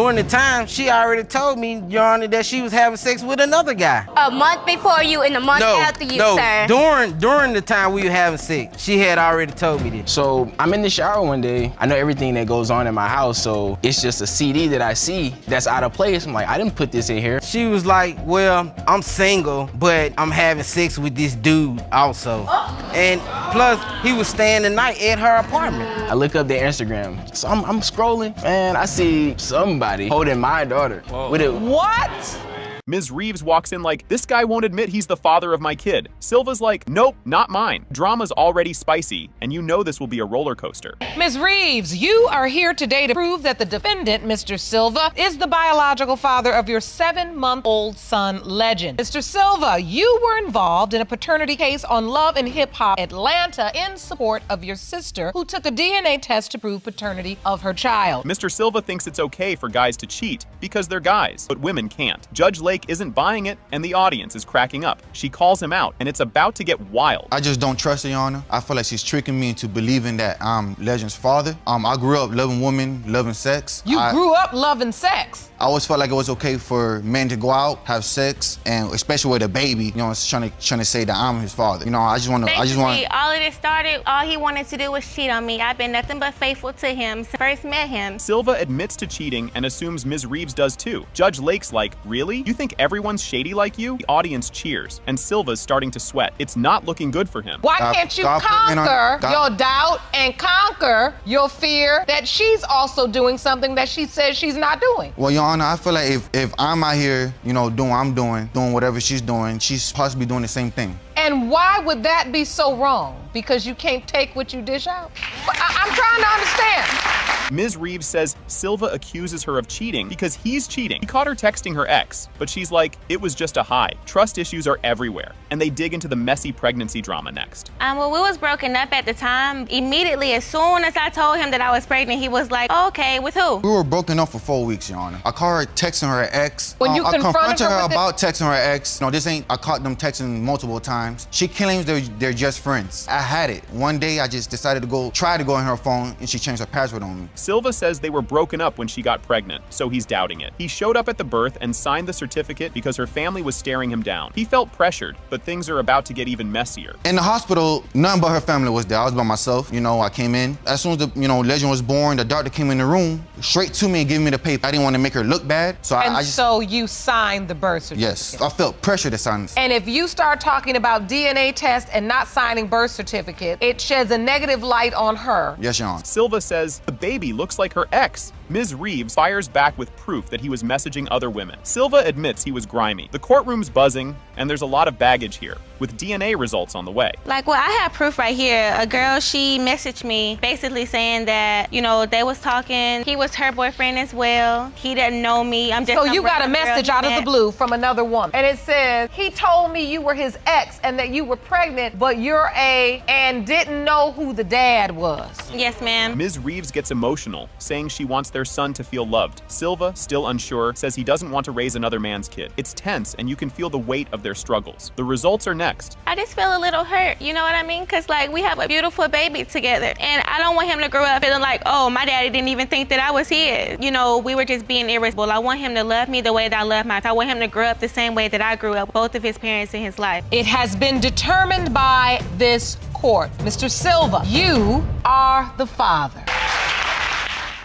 during the time, she already told me, Your Honor, that she was having sex with another guy. A month before you and a month after you, sir. During the time we were having sex, she had already told me this. So I'm in the shower one day. I know everything that goes on in my house, so it's just a CD that I see that's out of place. I'm like, I didn't put this in here. She was like, well, I'm single, but I'm having sex with this dude also. And plus, he was staying the night at her apartment. I look up their Instagram. So I'm scrolling, and I see somebody holding my daughter with it. What? Ms. Reeves walks in like, this guy won't admit he's the father of my kid. Silva's like, nope, not mine. Drama's already spicy, and you know this will be a roller coaster. Ms. Reeves, you are here today to prove that the defendant, Mr. Silva, is the biological father of your 7-month-old son, Legend. Mr. Silva, you were involved in a paternity case on Love and Hip Hop Atlanta in support of your sister, who took a DNA test to prove paternity of her child. Mr. Silva thinks it's okay for guys to cheat because they're guys, but women can't. Judge Lake isn't buying it, and the audience is cracking up. She calls him out, and it's about to get wild. I just don't trust her, Your Honor. I feel like she's tricking me into believing that I'm Legend's father. I grew up loving women, loving sex. You grew up loving sex? I always felt like it was okay for men to go out, have sex, and especially with a baby, you know, trying to say that I'm his father. You know, I just want to. All of this started, all he wanted to do was cheat on me. I've been nothing but faithful to him since I first met him. Silva admits to cheating and assumes Ms. Reeves does too. Judge Lake's like, really? You think everyone's shady like you? The audience cheers, and Silva's starting to sweat. It's not looking good for him. Why can't you conquer your doubt and conquer your fear that she's also doing something that she says she's not doing? Well, Your Honor, I feel like if I'm out here, you know, doing what I'm doing whatever she's doing, she's possibly doing the same thing. And why would that be so wrong? Because you can't take what you dish out? I'm trying to understand. Ms. Reeves says Silva accuses her of cheating because he's cheating. He caught her texting her ex, but she's like, it was just a high. Trust issues are everywhere. And they dig into the messy pregnancy drama next. Well, we was broken up at the time. Immediately, as soon as I told him that I was pregnant, he was like, okay, with who? We were broken up for 4 weeks, Your Honor. I caught her texting her ex. When you I confronted her with about texting her ex. No, I caught them texting multiple times. She claims they're just friends. I had it. One day, I just decided to try to go on her phone, and she changed her password on me. Silva says they were broken up when she got pregnant, so he's doubting it. He showed up at the birth and signed the certificate because her family was staring him down. He felt pressured, but things are about to get even messier. In the hospital, none but her family was there. I was by myself. You know, I came in. As soon as Legend was born, the doctor came in the room, straight to me and gave me the paper. I didn't want to make her look bad, so so you signed the birth certificate? Yes, I felt pressure to sign this. And if you start talking about DNA tests and not signing birth certificate, it sheds a negative light on her. Yes, Your Honor. Silva says the baby looks like her ex. Ms. Reeves fires back with proof that he was messaging other women. Silva admits he was grimy. The courtroom's buzzing, and there's a lot of baggage here, with DNA results on the way. Like, well, I have proof right here. A girl, she messaged me basically saying that, you know, they was talking. He was her boyfriend as well. He didn't know me. I'm just So you got a message out of the blue from another woman. And it says, he told me you were his ex and that you were pregnant, but you're and didn't know who the dad was. Yes, ma'am. Ms. Reeves gets emotional, saying she wants their son to feel loved. Silva, still unsure, says he doesn't want to raise another man's kid. It's tense, and you can feel the weight of their struggles. The results are next. I just feel a little hurt, you know what I mean? Because, like, we have a beautiful baby together, and I don't want him to grow up feeling like, oh, my daddy didn't even think that I was his. You know, we were just being irresponsible. I want him to love me the way that I love my child. I want him to grow up the same way that I grew up, both of his parents in his life. It has been determined by this court. Mr. Silva, you are the father.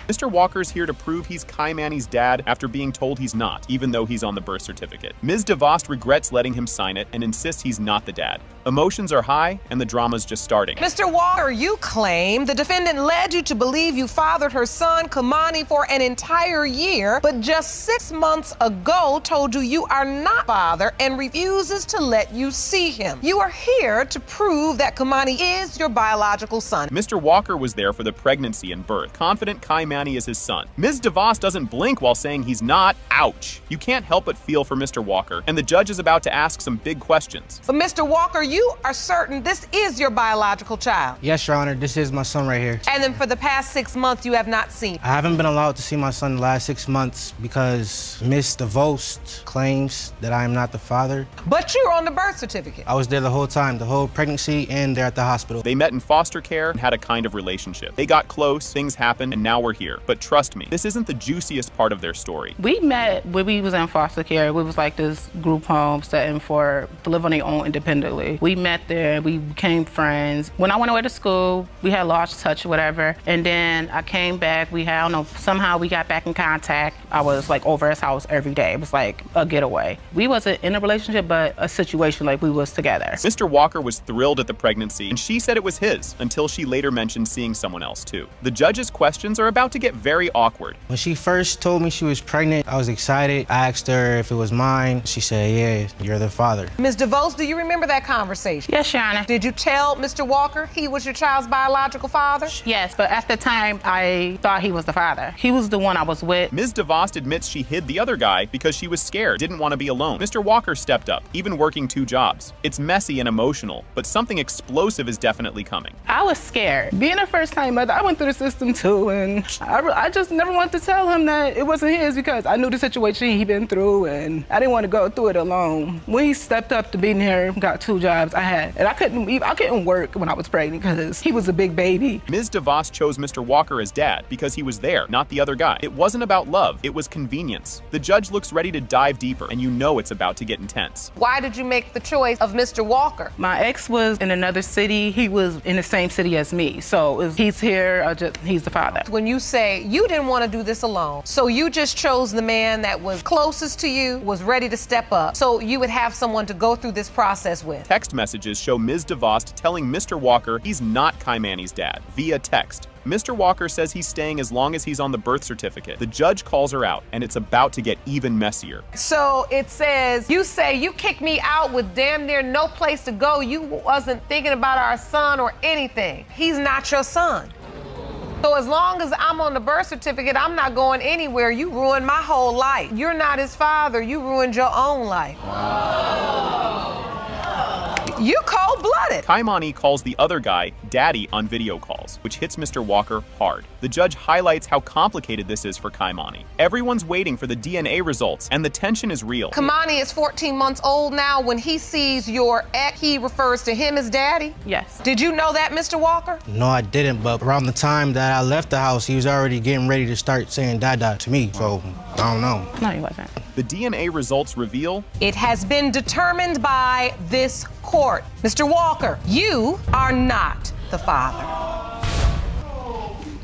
Mr. Walker's here to prove he's Kai Manny's dad after being told he's not, even though he's on the birth certificate. Ms. DeVos regrets letting him sign it and insists he's not the dad. Emotions are high, and the drama's just starting. Mr. Walker, you claim the defendant led you to believe you fathered her son, Kamani, for an entire year, but just 6 months ago told you you are not father and refuses to let you see him. You are here to prove that Kamani is your biological son. Mr. Walker was there for the pregnancy and birth, confident Kai Manny is his son. Ms. DeVos doesn't blink while saying he's not. Ouch. You can't help but feel for Mr. Walker, and the judge is about to ask some big questions. But Mr. Walker, you are certain this is your biological child? Yes, Your Honor, this is my son right here. And then for the past 6 months, you have not seen him? I haven't been allowed to see my son the last 6 months because Miss DeVos claims that I am not the father. But you're on the birth certificate. I was there the whole time, the whole pregnancy, and they're at the hospital. They met in foster care and had a kind of relationship. They got close, things happened, and now we're here. here, but trust me, this isn't the juiciest part of their story. We met when we was in foster care. We was like this group home setting for to live on their own independently. We met there, we became friends. When I went away to school, we had lost touch, whatever. And then I came back, I don't know, somehow we got back in contact. I was like over his house every day. It was like a getaway. We wasn't in a relationship, but a situation like we was together. Mr. Walker was thrilled at the pregnancy, and she said it was his, until she later mentioned seeing someone else too. The judge's questions are about to get very awkward. When she first told me she was pregnant, I was excited. I asked her if it was mine. She said, yeah, you're the father. Ms. DeVos, do you remember that conversation? Yes, Your Honor. Did you tell Mr. Walker he was your child's biological father? Yes, but at the time, I thought he was the father. He was the one I was with. Ms. DeVos admits she hid the other guy because she was scared, didn't want to be alone. Mr. Walker stepped up, even working 2 jobs. It's messy and emotional, but something explosive is definitely coming. I was scared. Being a first-time mother, I went through the system too, and I just never wanted to tell him that it wasn't his because I knew the situation he'd been through, and I didn't want to go through it alone. When he stepped up to being here, got 2 jobs, and I couldn't work when I was pregnant because he was a big baby. Ms. DeVos chose Mr. Walker as dad because he was there, not the other guy. It wasn't about love, it was convenience. The judge looks ready to dive deeper, and you know it's about to get intense. Why did you make the choice of Mr. Walker? My ex was in another city. He was in the same city as me. So if he's here, he's the father. When you say you didn't want to do this alone, so you just chose the man that was closest to you, was ready to step up, so you would have someone to go through this process with. Text messages show Ms. DeVos telling Mr. Walker he's not Kaimani's dad via text. Mr. Walker says he's staying as long as he's on the birth certificate. The judge calls her out, and it's about to get even messier. So it says, you say you kicked me out with damn near no place to go. You wasn't thinking about our son or anything. He's not your son. So as long as I'm on the birth certificate, I'm not going anywhere. You ruined my whole life. You're not his father. You ruined your own life. You cold-blooded. Kaimani calls the other guy daddy on video calls, which hits Mr. Walker hard. The judge highlights how complicated this is for Kaimani. Everyone's waiting for the DNA results, and the tension is real. Kaimani is 14 months old now. When he sees your ex, he refers to him as daddy? Yes. Did you know that, Mr. Walker? No, I didn't, but around the time that I left the house, he was already getting ready to start saying dada to me, so I don't know. No, he wasn't. The DNA results reveal It has been determined by this court. Mr. Walker, you are not the father.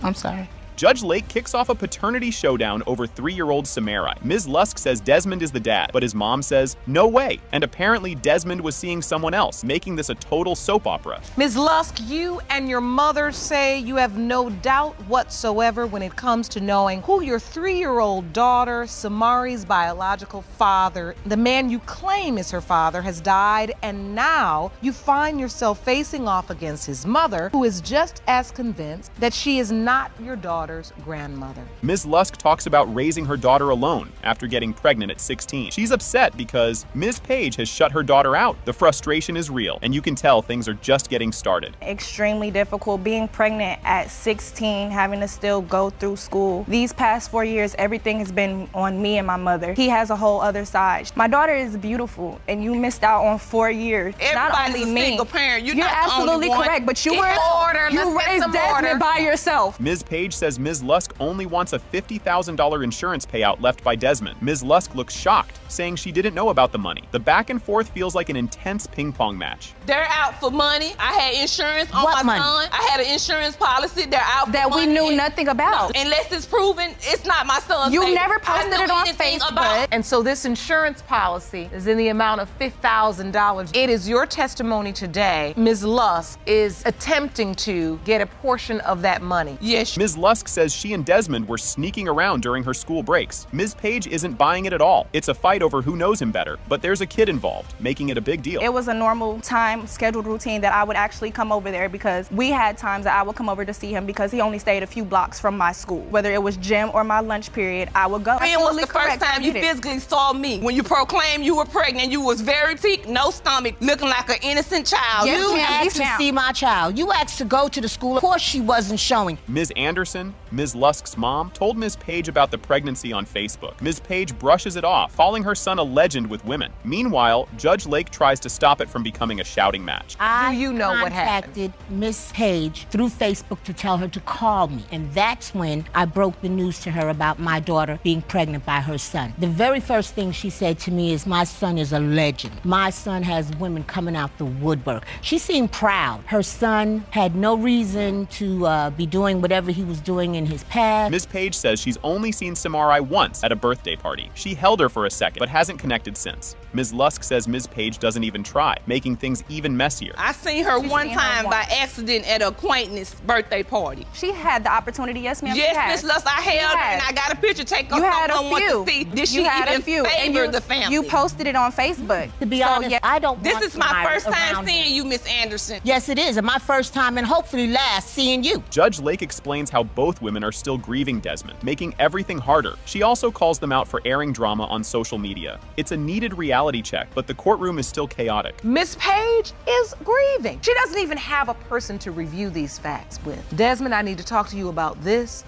I'm sorry. Judge Lake kicks off a paternity showdown over 3-year-old Samarai. Ms. Lusk says Desmond is the dad, but his mom says, no way. And apparently Desmond was seeing someone else, making this a total soap opera. Ms. Lusk, you and your mother say you have no doubt whatsoever when it comes to knowing who your 3-year-old daughter, Samari's biological father, the man you claim is her father, has died, and now you find yourself facing off against his mother, who is just as convinced that she is not your daughter's grandmother. Ms. Lusk talks about raising her daughter alone after getting pregnant at 16. She's upset because Ms. Page has shut her daughter out. The frustration is real, and you can tell things are just getting started. Extremely difficult being pregnant at 16, having to still go through school. These past 4 years, everything has been on me and my mother. He has a whole other side. My daughter is beautiful, and you missed out on 4 years. Not Everybody's only a me. single parent. You're You're not the only absolutely one. correct, but you Get order. you Let's get raised some Desmond order. by yourself. Ms. Page says Ms. Lusk only wants a $50,000 insurance payout left by Desmond. Ms. Lusk looks shocked, saying she didn't know about the money. The back and forth feels like an intense ping pong match. They're out for money. I had insurance on What my money? son. I had an insurance policy. They're out for That we money. knew nothing about. Unless it's proven it's not my son's You baby. never I posted know it on anything Facebook. about- And so this insurance policy is in the amount of $5,000. It is your testimony today. Ms. Lusk is attempting to get a portion of that money. Yes. Ms. Lusk says she and Desmond were sneaking around during her school breaks. Ms. Page isn't buying it at all. It's a fight over who knows him better, but there's a kid involved, making it a big deal. It was a normal time scheduled routine that I would actually come over there because we had times that I would come over to see him because he only stayed a few blocks from my school. Whether it was gym or my lunch period, I would go. When was Absolutely the first correct. I time you did it. physically saw me? When you proclaimed you were pregnant, you was very peak, no stomach, looking like an innocent child. Yes, You ma'am. asked Yes, to ma'am. see my child. You asked to go to the school. Of course she wasn't showing. Ms. Anderson him, Ms. Lusk's mom, told Ms. Page about the pregnancy on Facebook. Ms. Page brushes it off, calling her son a legend with women. Meanwhile, Judge Lake tries to stop it from becoming a shouting match. Do you know what happened? I contacted Miss Page through Facebook to tell her to call me, and that's when I broke the news to her about my daughter being pregnant by her son. The very first thing she said to me is, my son is a legend. My son has women coming out the woodwork. She seemed proud. Her son had no reason to be doing whatever he was doing in his past. Ms. Page says she's only seen Samarai once at a birthday party. She held her for a second, but hasn't connected since. Ms. Lusk says Ms. Page doesn't even try, making things even messier. I seen her one time by accident at an acquaintance birthday party. She had the opportunity, yes ma'am. Yes, Miss Lusk, I held her and I got a picture taken. You had a few. few. Did she even favor the family? You posted it on Facebook. To be honest, I don't This want is my Samarai first time around seeing him. you, Miss Anderson. Yes, it is, and my first time and hopefully last seeing you. Judge Lake explains how both women are still grieving Desmond, making everything harder. She also calls them out for airing drama on social media. It's a needed reality check, but the courtroom is still chaotic. Miss Page is grieving. She doesn't even have a person to review these facts with. Desmond, I need to talk to you about this,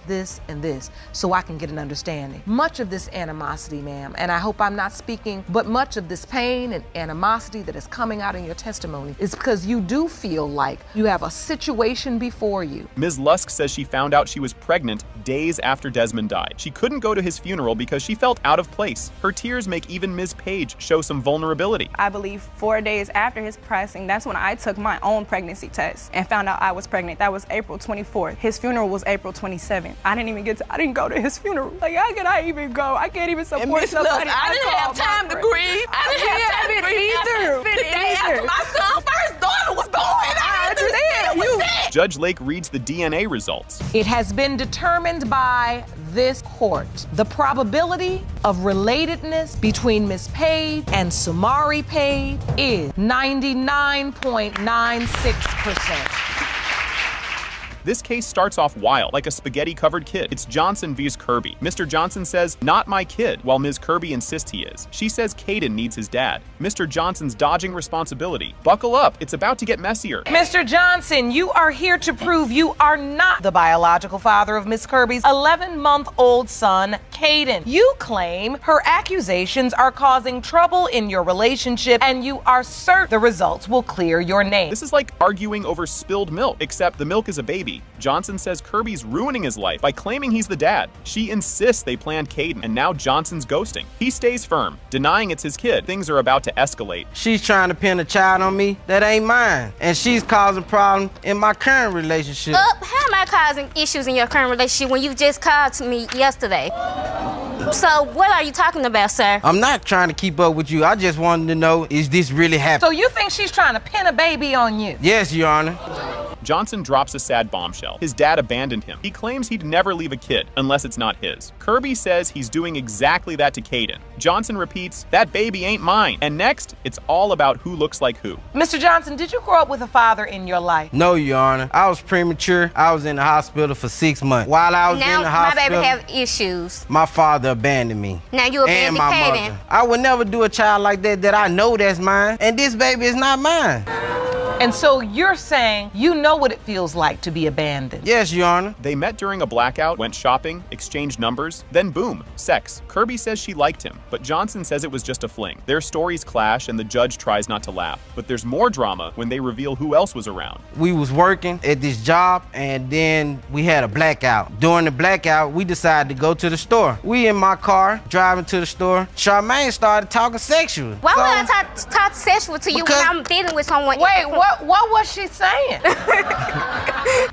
and this, so I can get an understanding. Much of this animosity, ma'am, and I hope I'm not speaking, but much of this pain and animosity that is coming out in your testimony is because you do feel like you have a situation before you. Ms. Lusk says she found out she was pregnant days after Desmond died. She couldn't go to his funeral because she felt out of place. Her tears make even Ms. Page show some vulnerability. I believe 4 days after his passing, that's when I took my own pregnancy test and found out I was pregnant. That was April 24th. His funeral was April 27th. I didn't go to his funeral. Like, how could I even go? I can't even support somebody. I didn't have time to grieve. I didn't have time to grieve either. The day after my son's first daughter was born, I understand. Judge Lake reads the DNA results. It has been determined by this court. The probability of relatedness between Miss Page and Samarai Page is 99.96%. This case starts off wild, like a spaghetti-covered kid. It's Johnson vs. Kirby. Mr. Johnson says, "Not my kid," while Ms. Kirby insists he is. She says Caden needs his dad. Mr. Johnson's dodging responsibility. Buckle up, it's about to get messier. Mr. Johnson, you are here to prove you are not the biological father of Miss Kirby's 11-month-old son, Caden. You claim her accusations are causing trouble in your relationship, and you are certain the results will clear your name. This is like arguing over spilled milk, except the milk is a baby. Johnson says Kirby's ruining his life by claiming he's the dad. She insists they planned Caden, and now Johnson's ghosting. He stays firm, denying it's his kid. Things are about to escalate. She's trying to pin a child on me that ain't mine, and she's causing problems in my current relationship. How am I causing issues in your current relationship when you just called to me yesterday? So what are you talking about, sir? I'm not trying to keep up with you. I just wanted to know, is this really happening? So you think she's trying to pin a baby on you? Yes, Your Honor. Johnson drops a sad bombshell. His dad abandoned him. He claims he'd never leave a kid unless it's not his. Kirby says he's doing exactly that to Caden. Johnson repeats, "That baby ain't mine." And next, it's all about who looks like who. Mr. Johnson, did you grow up with a father in your life? No, Your Honor. I was premature. I was in the hospital for 6 months. While I was in the hospital, Now my baby have issues. my father abandoned me. Now you and abandoned my Caden. mother. I would never do a child like that I know that's mine, and this baby is not mine. And so you're saying you know what it feels like to be abandoned? Yes, Your Honor. They met during a blackout, went shopping, exchanged numbers, then boom, sex. Kirby says she liked him, but Johnson says it was just a fling. Their stories clash and the judge tries not to laugh. But there's more drama when they reveal who else was around. We was working at this job, and then we had a blackout. During the blackout, we decided to go to the store. We in my car, driving to the store. Charmaine started talking sexual. Why would I talk sexual to you when I'm dealing with someone? Wait, what was she saying?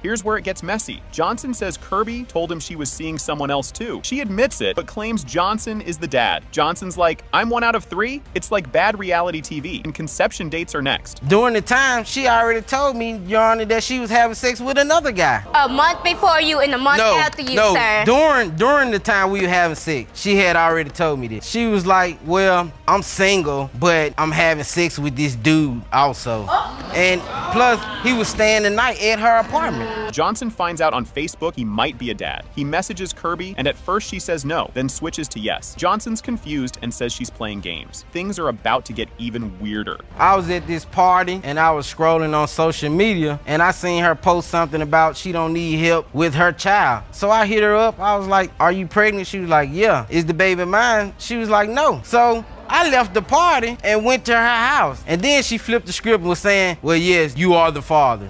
Here's where it gets messy. Johnson says Kirby told him she was seeing someone else too. She admits it, but claims Johnson is the dad. Johnson's like, "I'm 1 out of 3? It's like bad reality TV, and conception dates are next. During the time, she already told me, Your Honor, that she was having sex with another guy. A month before you and a month after you, sir. During the time we were having sex, she had already told me this. She was like, "Well, I'm single, but I'm having sex with this dude also." And plus, he was staying the night at her apartment. Johnson finds out on Facebook he might be a dad. He messages Kirby, and at first she says no, then switches to yes. Johnson's confused and says she's playing games. Things are about to get even weirder. I was at this party, and I was scrolling on social media, and I seen her post something about she don't need help with her child. So I hit her up. I was like, "Are you pregnant?" She was like, "Yeah." "Is the baby mine?" She was like, "No." So I left the party and went to her house. And then she flipped the script and was saying, "Well, yes, you are the father."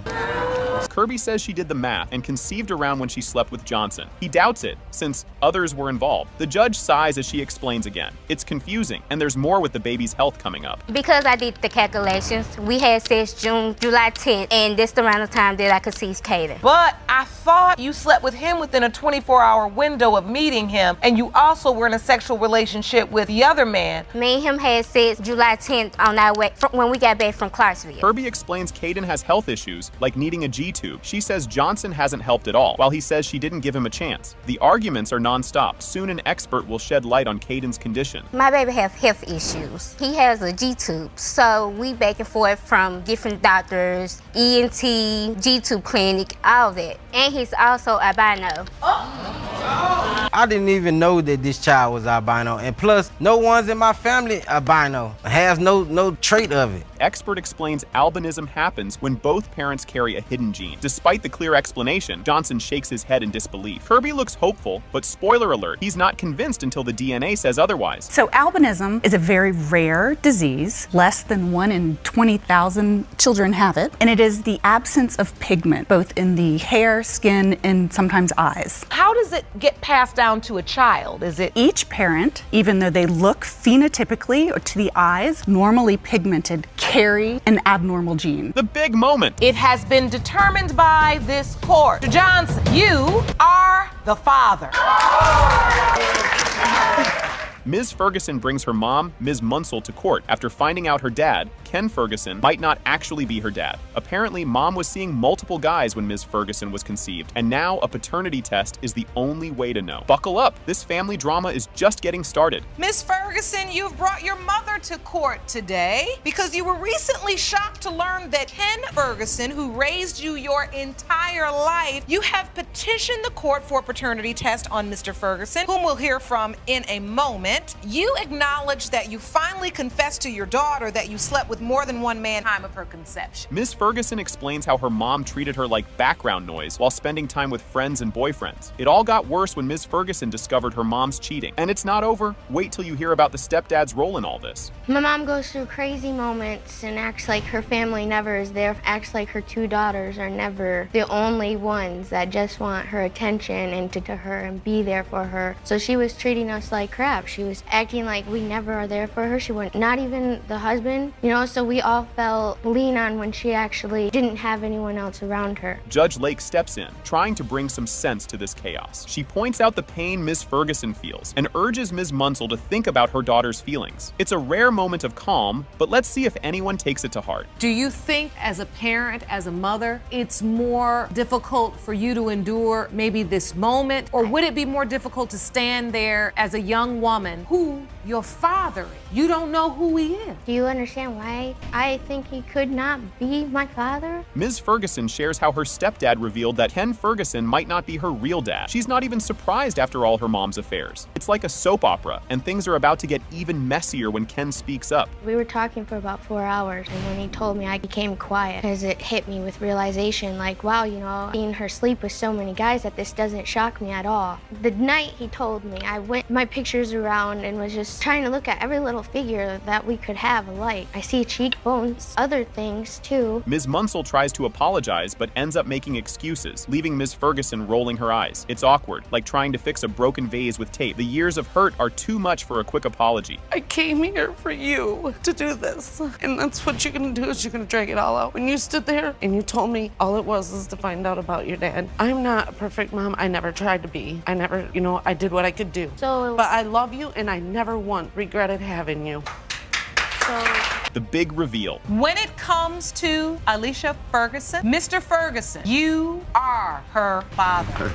Kirby says she did the math and conceived around when she slept with Johnson. He doubts it, since others were involved. The judge sighs as she explains again. It's confusing, and there's more with the baby's health coming up. Because I did the calculations, we had sex July 10th, and this around the time that I could see Kaden. But I thought you slept with him within a 24-hour window of meeting him, and you also were in a sexual relationship with the other man. Me and him had sex July 10th on our way when we got back from Clarksville. Kirby explains Kaden has health issues, like needing a G-tube. She says Johnson hasn't helped at all, while he says she didn't give him a chance. The arguments are non-stop. Soon an expert will shed light on Kaden's condition. My baby has health issues. He has a G-tube, so we back and forth from different doctors, ENT, G-tube clinic, all that. And he's also albino. I didn't even know that this child was albino, and plus, no one's in my family albino. Has no trait of it. Expert explains albinism happens when both parents carry a hidden gene. Despite the clear explanation, Johnson shakes his head in disbelief. Kirby looks hopeful, but spoiler alert, he's not convinced until the DNA says otherwise. So albinism is a very rare disease. Less than 1 in 20,000 children have it, and it is the absence of pigment, both in the hair, skin, and sometimes eyes. How does it get passed down to a child? Is it Each parent, even though they look phenotypically or to the eyes normally pigmented, carry an abnormal gene. The big moment. It has been determined by this court. Mr. Johnson, you are the father. Ms. Ferguson brings her mom, Ms. Munsell, to court after finding out her dad, Ken Ferguson, might not actually be her dad. Apparently, mom was seeing multiple guys when Ms. Ferguson was conceived, and now a paternity test is the only way to know. Buckle up, this family drama is just getting started. Ms. Ferguson, you've brought your mother to court today because you were recently shocked to learn that Ken Ferguson, who raised you your entire life, you have petitioned the court for a paternity test on Mr. Ferguson, whom we'll hear from in a moment. You acknowledge that you finally confessed to your daughter that you slept with more than one man at the time of her conception. Ms. Ferguson explains how her mom treated her like background noise while spending time with friends and boyfriends. It all got worse when Ms. Ferguson discovered her mom's cheating. And it's not over. Wait till you hear about the stepdad's role in all this. My mom goes through crazy moments and acts like her family never is there, acts like her 2 daughters are never the only ones that just want her attention and to her and be there for her. So she was treating us like crap. She was acting like we never are there for her. She went, not even the husband, so we all felt lean on when she actually didn't have anyone else around her. Judge Lake steps in, trying to bring some sense to this chaos. She points out the pain Ms. Ferguson feels and urges Ms. Munsell to think about her daughter's feelings. It's a rare moment of calm, but let's see if anyone takes it to heart. Do you think as a parent, as a mother, it's more difficult for you to endure maybe this moment? Or would it be more difficult to stand there as a young woman who your father is? You don't know who he is. Do you understand why I think he could not be my father? Ms. Ferguson shares how her stepdad revealed that Ken Ferguson might not be her real dad. She's not even surprised after all her mom's affairs. It's like a soap opera, and things are about to get even messier when Ken speaks up. We were talking for about 4 hours, and when he told me, I became quiet because it hit me with realization like, wow, seeing her sleep with so many guys, that this doesn't shock me at all. The night he told me, I went my pictures around and was just trying to look at every little figure that we could have alike. I see cheekbones, other things too. Ms. Munsell tries to apologize, but ends up making excuses, leaving Ms. Ferguson rolling her eyes. It's awkward, like trying to fix a broken vase with tape. The years of hurt are too much for a quick apology. I came here for you to do this. And that's what you're gonna do, is you're gonna drag it all out. When you stood there and you told me all it was to find out about your dad. I'm not a perfect mom. I never tried to be. I never, I did what I could do. But I love you, and I never once regretted having you. The big reveal. When it comes to Alicia Ferguson, Mr. Ferguson, you are her father.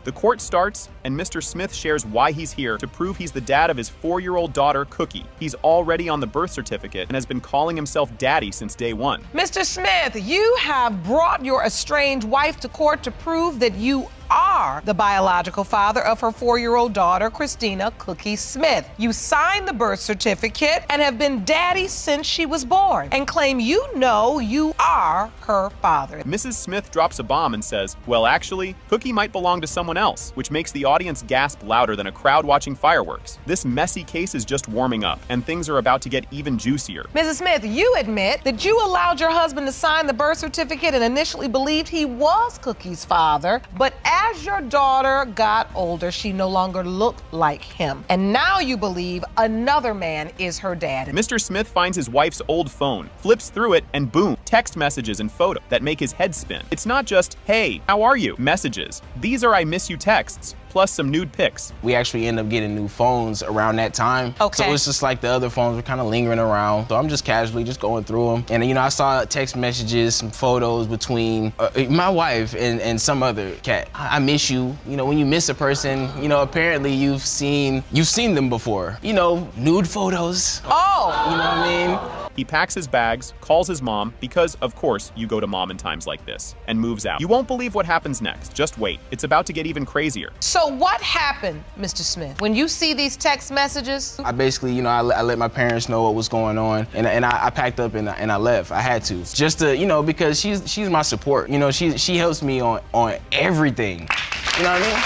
The court starts, and Mr. Smith shares why he's here to prove he's the dad of his 4-year-old daughter, Cookie. He's already on the birth certificate and has been calling himself daddy since day one. Mr. Smith, you have brought your estranged wife to court to prove that you are the biological father of her 4-year-old daughter, Christina Cookie Smith. You signed the birth certificate and have been daddy since she was born and claim you know you are her father. Mrs. Smith drops a bomb and says, well, actually, Cookie might belong to someone else, which makes the audience gasp louder than a crowd watching fireworks. This messy case is just warming up, and things are about to get even juicier. Mrs. Smith, you admit that you allowed your husband to sign the birth certificate and initially believed he was Cookie's father, but as your daughter got older, she no longer looked like him. And now you believe another man is her dad. Mr. Smith finds his wife's old phone, flips through it, and boom, text messages and photos that make his head spin. It's not just, hey, how are you? Messages. These are I miss you texts, plus some nude pics. We actually end up getting new phones around that time. Okay. So it's just like the other phones were kind of lingering around. So I'm just casually just going through them. And I saw text messages, some photos between my wife and some other cat. I miss you. When you miss a person, apparently you've seen them before. Nude photos. Oh! You know what I mean? He packs his bags, calls his mom, because of course you go to mom in times like this, and moves out. You won't believe what happens next. Just wait. It's about to get even crazier. So what happened, Mr. Smith, when you see these text messages? I basically, I let my parents know what was going on, and I packed up and I left. I had to, just to, because she's my support. She helps me on everything. You know what I mean?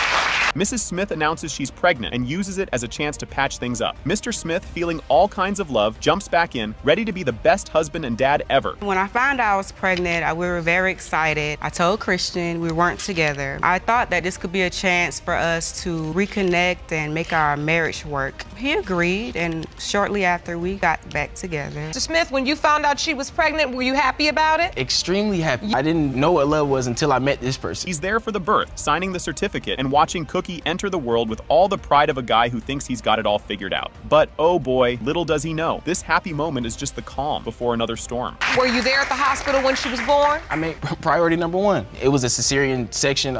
Mrs. Smith announces she's pregnant and uses it as a chance to patch things up. Mr. Smith, feeling all kinds of love, jumps back in, ready to be the best husband and dad ever. When I found out I was pregnant, we were very excited. I told Christian we weren't together. I thought that this could be a chance for us to reconnect and make our marriage work. He agreed, and shortly after we got back together. Mr. Smith, when you found out she was pregnant, were you happy about it? Extremely happy. I didn't know what love was until I met this person. He's there for the birth, signing the certificate, and watching Cookie enter the world with all the pride of a guy who thinks he's got it all figured out. But oh boy, little does he know, this happy moment is just the calm before another storm. Were you there at the hospital when she was born? I made priority number one. It was a cesarean section.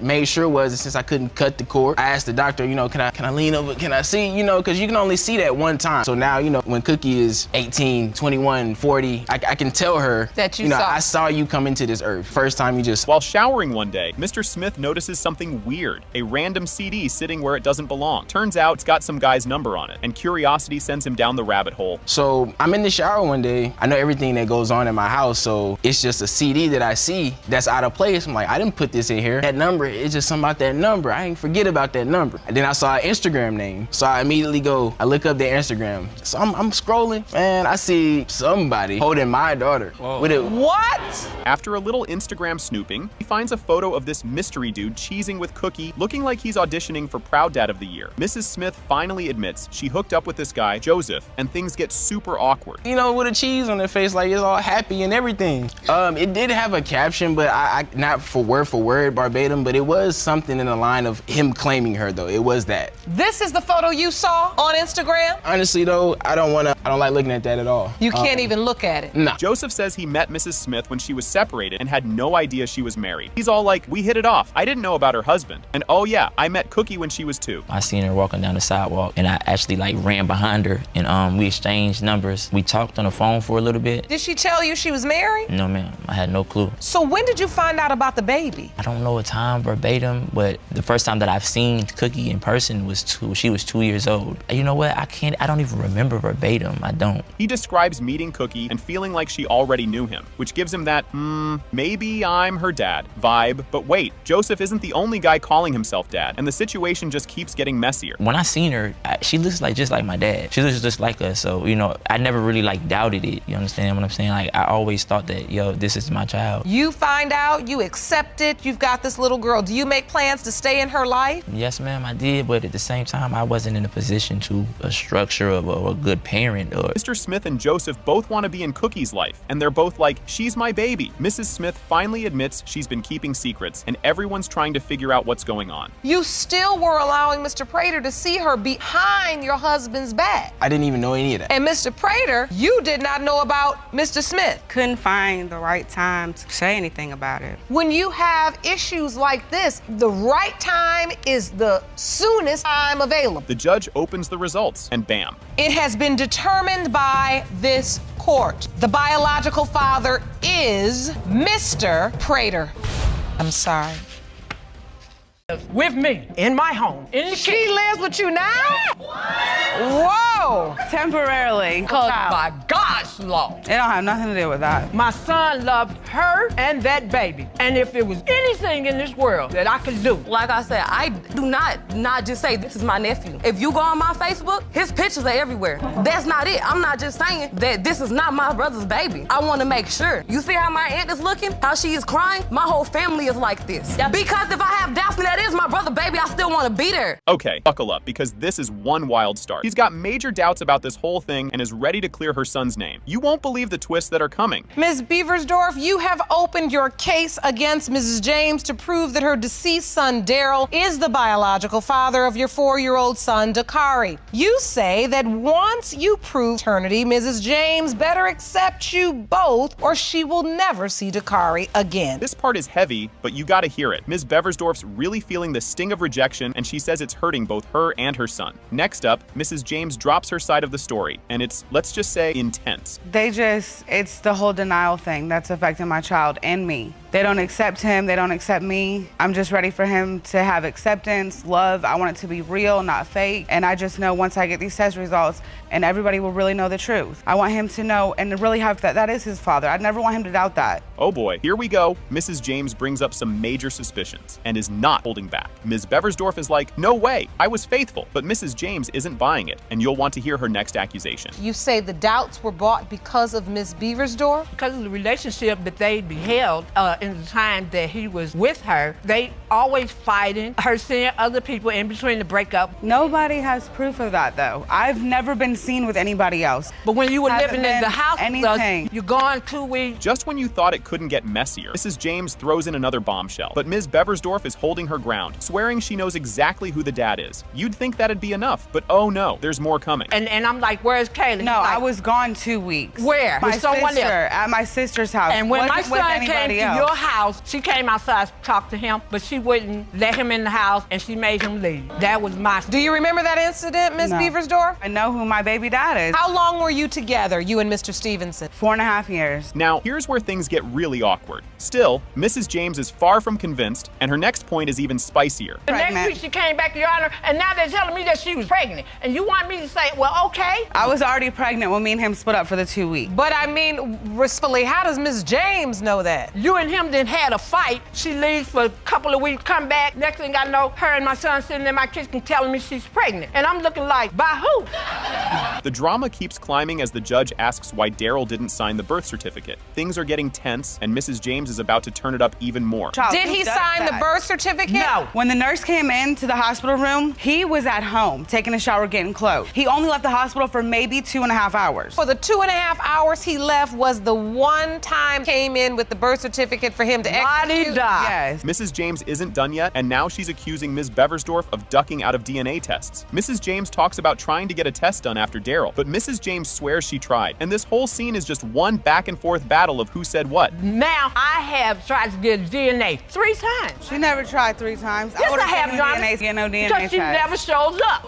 Made sure was, since I couldn't cut the cord, I asked the doctor, can I lean over, can I see, because you can only see that one time. So now, when Cookie is 18, 21, 40, I can tell her that I saw you come into this earth. First time you just... While showering one day, Mr. Smith notices something weird, a random CD sitting where it doesn't belong. Turns out it's got some guy's number on it, and curiosity sends him down the rabbit hole. So I'm in the shower one day. I know everything that goes on in my house, so it's just a CD that I see that's out of place. I'm like, I didn't put this in here. That number, it's just something about that number. I ain't forget about that number. And then I saw an Instagram name, so I immediately I look up their Instagram. So I'm scrolling, and I see somebody holding my daughter. With it. What? After a little Instagram snooping, he finds a photo of this mystery dude cheesing with Cookie, looking like he's auditioning for Proud Dad of the Year. Mrs. Smith finally admits she hooked up with this guy, Joseph, and things get super awkward. With a cheese on their face, like it's all happy and everything. It did have a caption, but I not for word verbatim, but it was something in the line of him claiming her, though. It was that. This is the photo you saw on Instagram? Honestly, though, I don't like looking at that at all. You can't even look at it. No. Joseph says he met Mrs. Smith when she was separated and had no idea she was married. He's all like, we hit it off. I didn't know about her husband. And oh yeah, I met Cookie when she was 2. I seen her walking down the sidewalk, and I actually ran behind her, and we exchanged numbers. We talked on the phone for a little bit. Did she tell you she was married? No, ma'am. I had no clue. So when did you find out about the baby? I don't know a time verbatim, but the first time that I've seen Cookie in person was she was 2 years old. You know what? I don't even remember verbatim. I don't. He describes meeting Cookie and feeling like she already knew him, which gives him that, maybe I'm her dad vibe. But wait, Joseph isn't the only guy calling himself dad, and the situation just keeps getting messier. When I seen her, she looks just like my dad. She looks just like us, so, I never really doubted it. You understand what I'm saying? I always thought that, this is my child. You find out, you accept it, you've got this little girl. Do you make plans to stay in her life? Yes, ma'am, I did, but at the same time, I wasn't in a position to a structure of a good parent. granddaughter. Mr. Smith and Joseph both want to be in Cookie's life, and they're both like, she's my baby. Mrs. Smith finally admits she's been keeping secrets, and everyone's trying to figure out what's going on. You still were allowing Mr. Prater to see her behind your husband's back. I didn't even know any of that. And Mr. Prater, you did not know about Mr. Smith. Couldn't find the right time to say anything about it. When you have issues like this, the right time is the soonest time available. The judge opens the results, and bam. It has been determined by this court. The biological father is Mr. Prater. I'm sorry. With me, in my home, in the She lives with you now? Whoa! temporarily. Because by God's law, It don't have nothing to do with that. my son loved her and that baby. And if there was anything in this world that I could do, Like I said, I do not just say this is my nephew. If you go on my Facebook, his pictures are everywhere. That's not it. I'm not just saying that this is not my brother's baby. I want to make sure. You see how my aunt is looking? How she is crying? My whole family is like this. Because if I have doubts that is my brother baby, I still want to be there. Okay, buckle up, because this is one wild start. He's got major doubts about this whole thing and is ready to clear her son's name. You won't believe the twists that are coming. Ms. Beversdorf, you have opened your case against Mrs. James to prove that her deceased son, Daryl, is the biological father of your 4-year-old son, Dakari. You say that once you prove paternity, Mrs. James better accept you both or she will never see Dakari again. This part is heavy, but you gotta hear it. Ms. Beversdorf's really feeling the sting of rejection, and she says it's hurting both her and her son. Next up, Mrs. James drops her side of the story, and it's, let's just say, intense. It's the whole denial thing that's affecting my child and me. They don't accept him, they don't accept me. I'm just ready for him to have acceptance, love. I want it to be real, not fake. And I just know once I get these test results, and everybody will really know the truth. I want him to know and to really have that is his father. I never want him to doubt that. Oh boy, here we go. Mrs. James brings up some major suspicions and is not holding back. Ms. Beversdorf is like, no way, I was faithful. But Mrs. James isn't buying it, and you'll want to hear her next accusation. You say the doubts were brought because of Ms. Beversdorf? because of the relationship that they beheld in the time that he was with her, they always fighting, her seeing other people in between the breakup. Nobody has proof of that though. I've never been seen with anybody else. But when you were Hasn't living in the been house with anything. us, you're gone 2 weeks. Just when you thought it couldn't get messier, Mrs. James throws in another bombshell. But Ms. Beversdorf is holding her ground, swearing she knows exactly who the dad is. You'd think that'd be enough, but oh no, there's more coming. And I'm like, where's Kayla? No, I was gone 2 weeks. Where? My With someone sister, else? at my sister's house. And when my Wasn't with son came anybody to else. your house, she came outside to talk to him, but she wouldn't let him in the house, and she made him leave. That was my... Do you remember that incident, Ms. No. Beversdorf? I know who my baby dad is. How long were you together, you and Mr. Stevenson? 4.5 years. Now, here's where things get really awkward. Still, Mrs. James is far from convinced, and her next point is even spicier. The next week she came back to your honor, and now they're telling me that she was pregnant. And you want me to say, well, okay? I was already pregnant when me and him split up for the 2 weeks. But I mean, respectfully, how does Ms. James know that? You and him then had a fight. She leaves for a couple of weeks, come back. Next thing I know, her and my son sitting in my kitchen telling me she's pregnant. And I'm looking like, by who? The drama keeps climbing as the judge asks why Daryl didn't sign the birth certificate. Things are getting tense, and Mrs. James is about to turn it up even more. Did he sign the birth certificate? No. When the nurse came into the hospital room, he was at home taking a shower, getting clothes. He only left the hospital for maybe 2.5 hours. For the 2.5 hours he left was the one time came in with the birth certificate for him to execute? Yes. Mrs. James isn't done yet, and now she's accusing Ms. Beversdorf of ducking out of DNA tests. Mrs. James talks about trying to get a test done after Daryl, but Mrs. James swears she tried, and this whole scene is just one back and forth battle of who said what. Now I have tried to get DNA 3 times. She never tried 3 times. Yes, I have, no Your Honor. DNA, get no DNA Because she test. never shows up.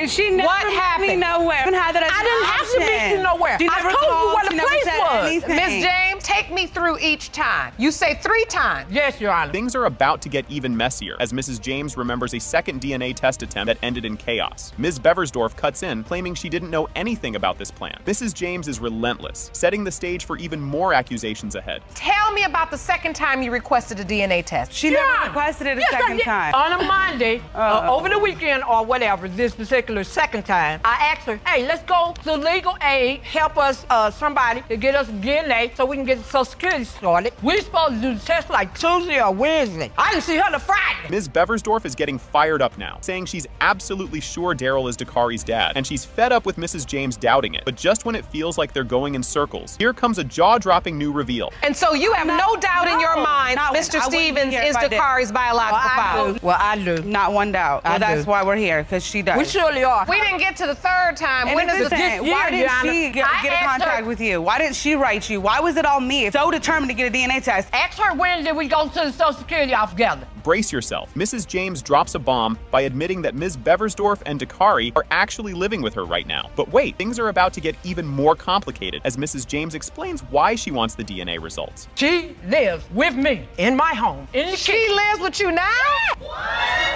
She never What met happened? me nowhere. I didn't have to meet you nowhere. She I never told you called, where the she never place said was. anything. Ms. James, take me through each time. You say 3 times. Yes, Your Honor. Things are about to get even messier as Mrs. James remembers a second DNA test attempt that ended in chaos. Ms. Beversdorf cuts in, claiming she didn't know anything about this plan. Mrs. James is relentless, setting the stage for even more accusations ahead. Tell me about the second time you requested a DNA test. She never requested it a second time. On a Monday, over the weekend or whatever, this particular second time, I asked her, hey, let's go to legal aid, help us, somebody to get us DNA so we can get Social Security started, we supposed to do the test like Tuesday or Wednesday. I didn't see her till Friday. Ms. Beversdorf is getting fired up now, saying she's absolutely sure Daryl is Dakari's dad, and she's fed up with Mrs. James doubting it. But just when it feels like they're going in circles, here comes a jaw-dropping new reveal. And so you have no doubt in your mind Mr. Stevens is Dakari's biological father. Well, I do. Not one doubt. I That's do. why we're here, because she does. We surely are. We didn't get to the third time. And When is listen, this? why didn't she get I a asked contact her- with you? Why didn't she write you? Why was it all me? So determined to get a DNA test. Ask her when did we go to the Social Security office together. Brace yourself. Mrs. James drops a bomb by admitting that Ms. Beversdorf and Dakari are actually living with her right now. But wait, things are about to get even more complicated as Mrs. James explains why she wants the DNA results. She lives with me in my home. She lives with you now?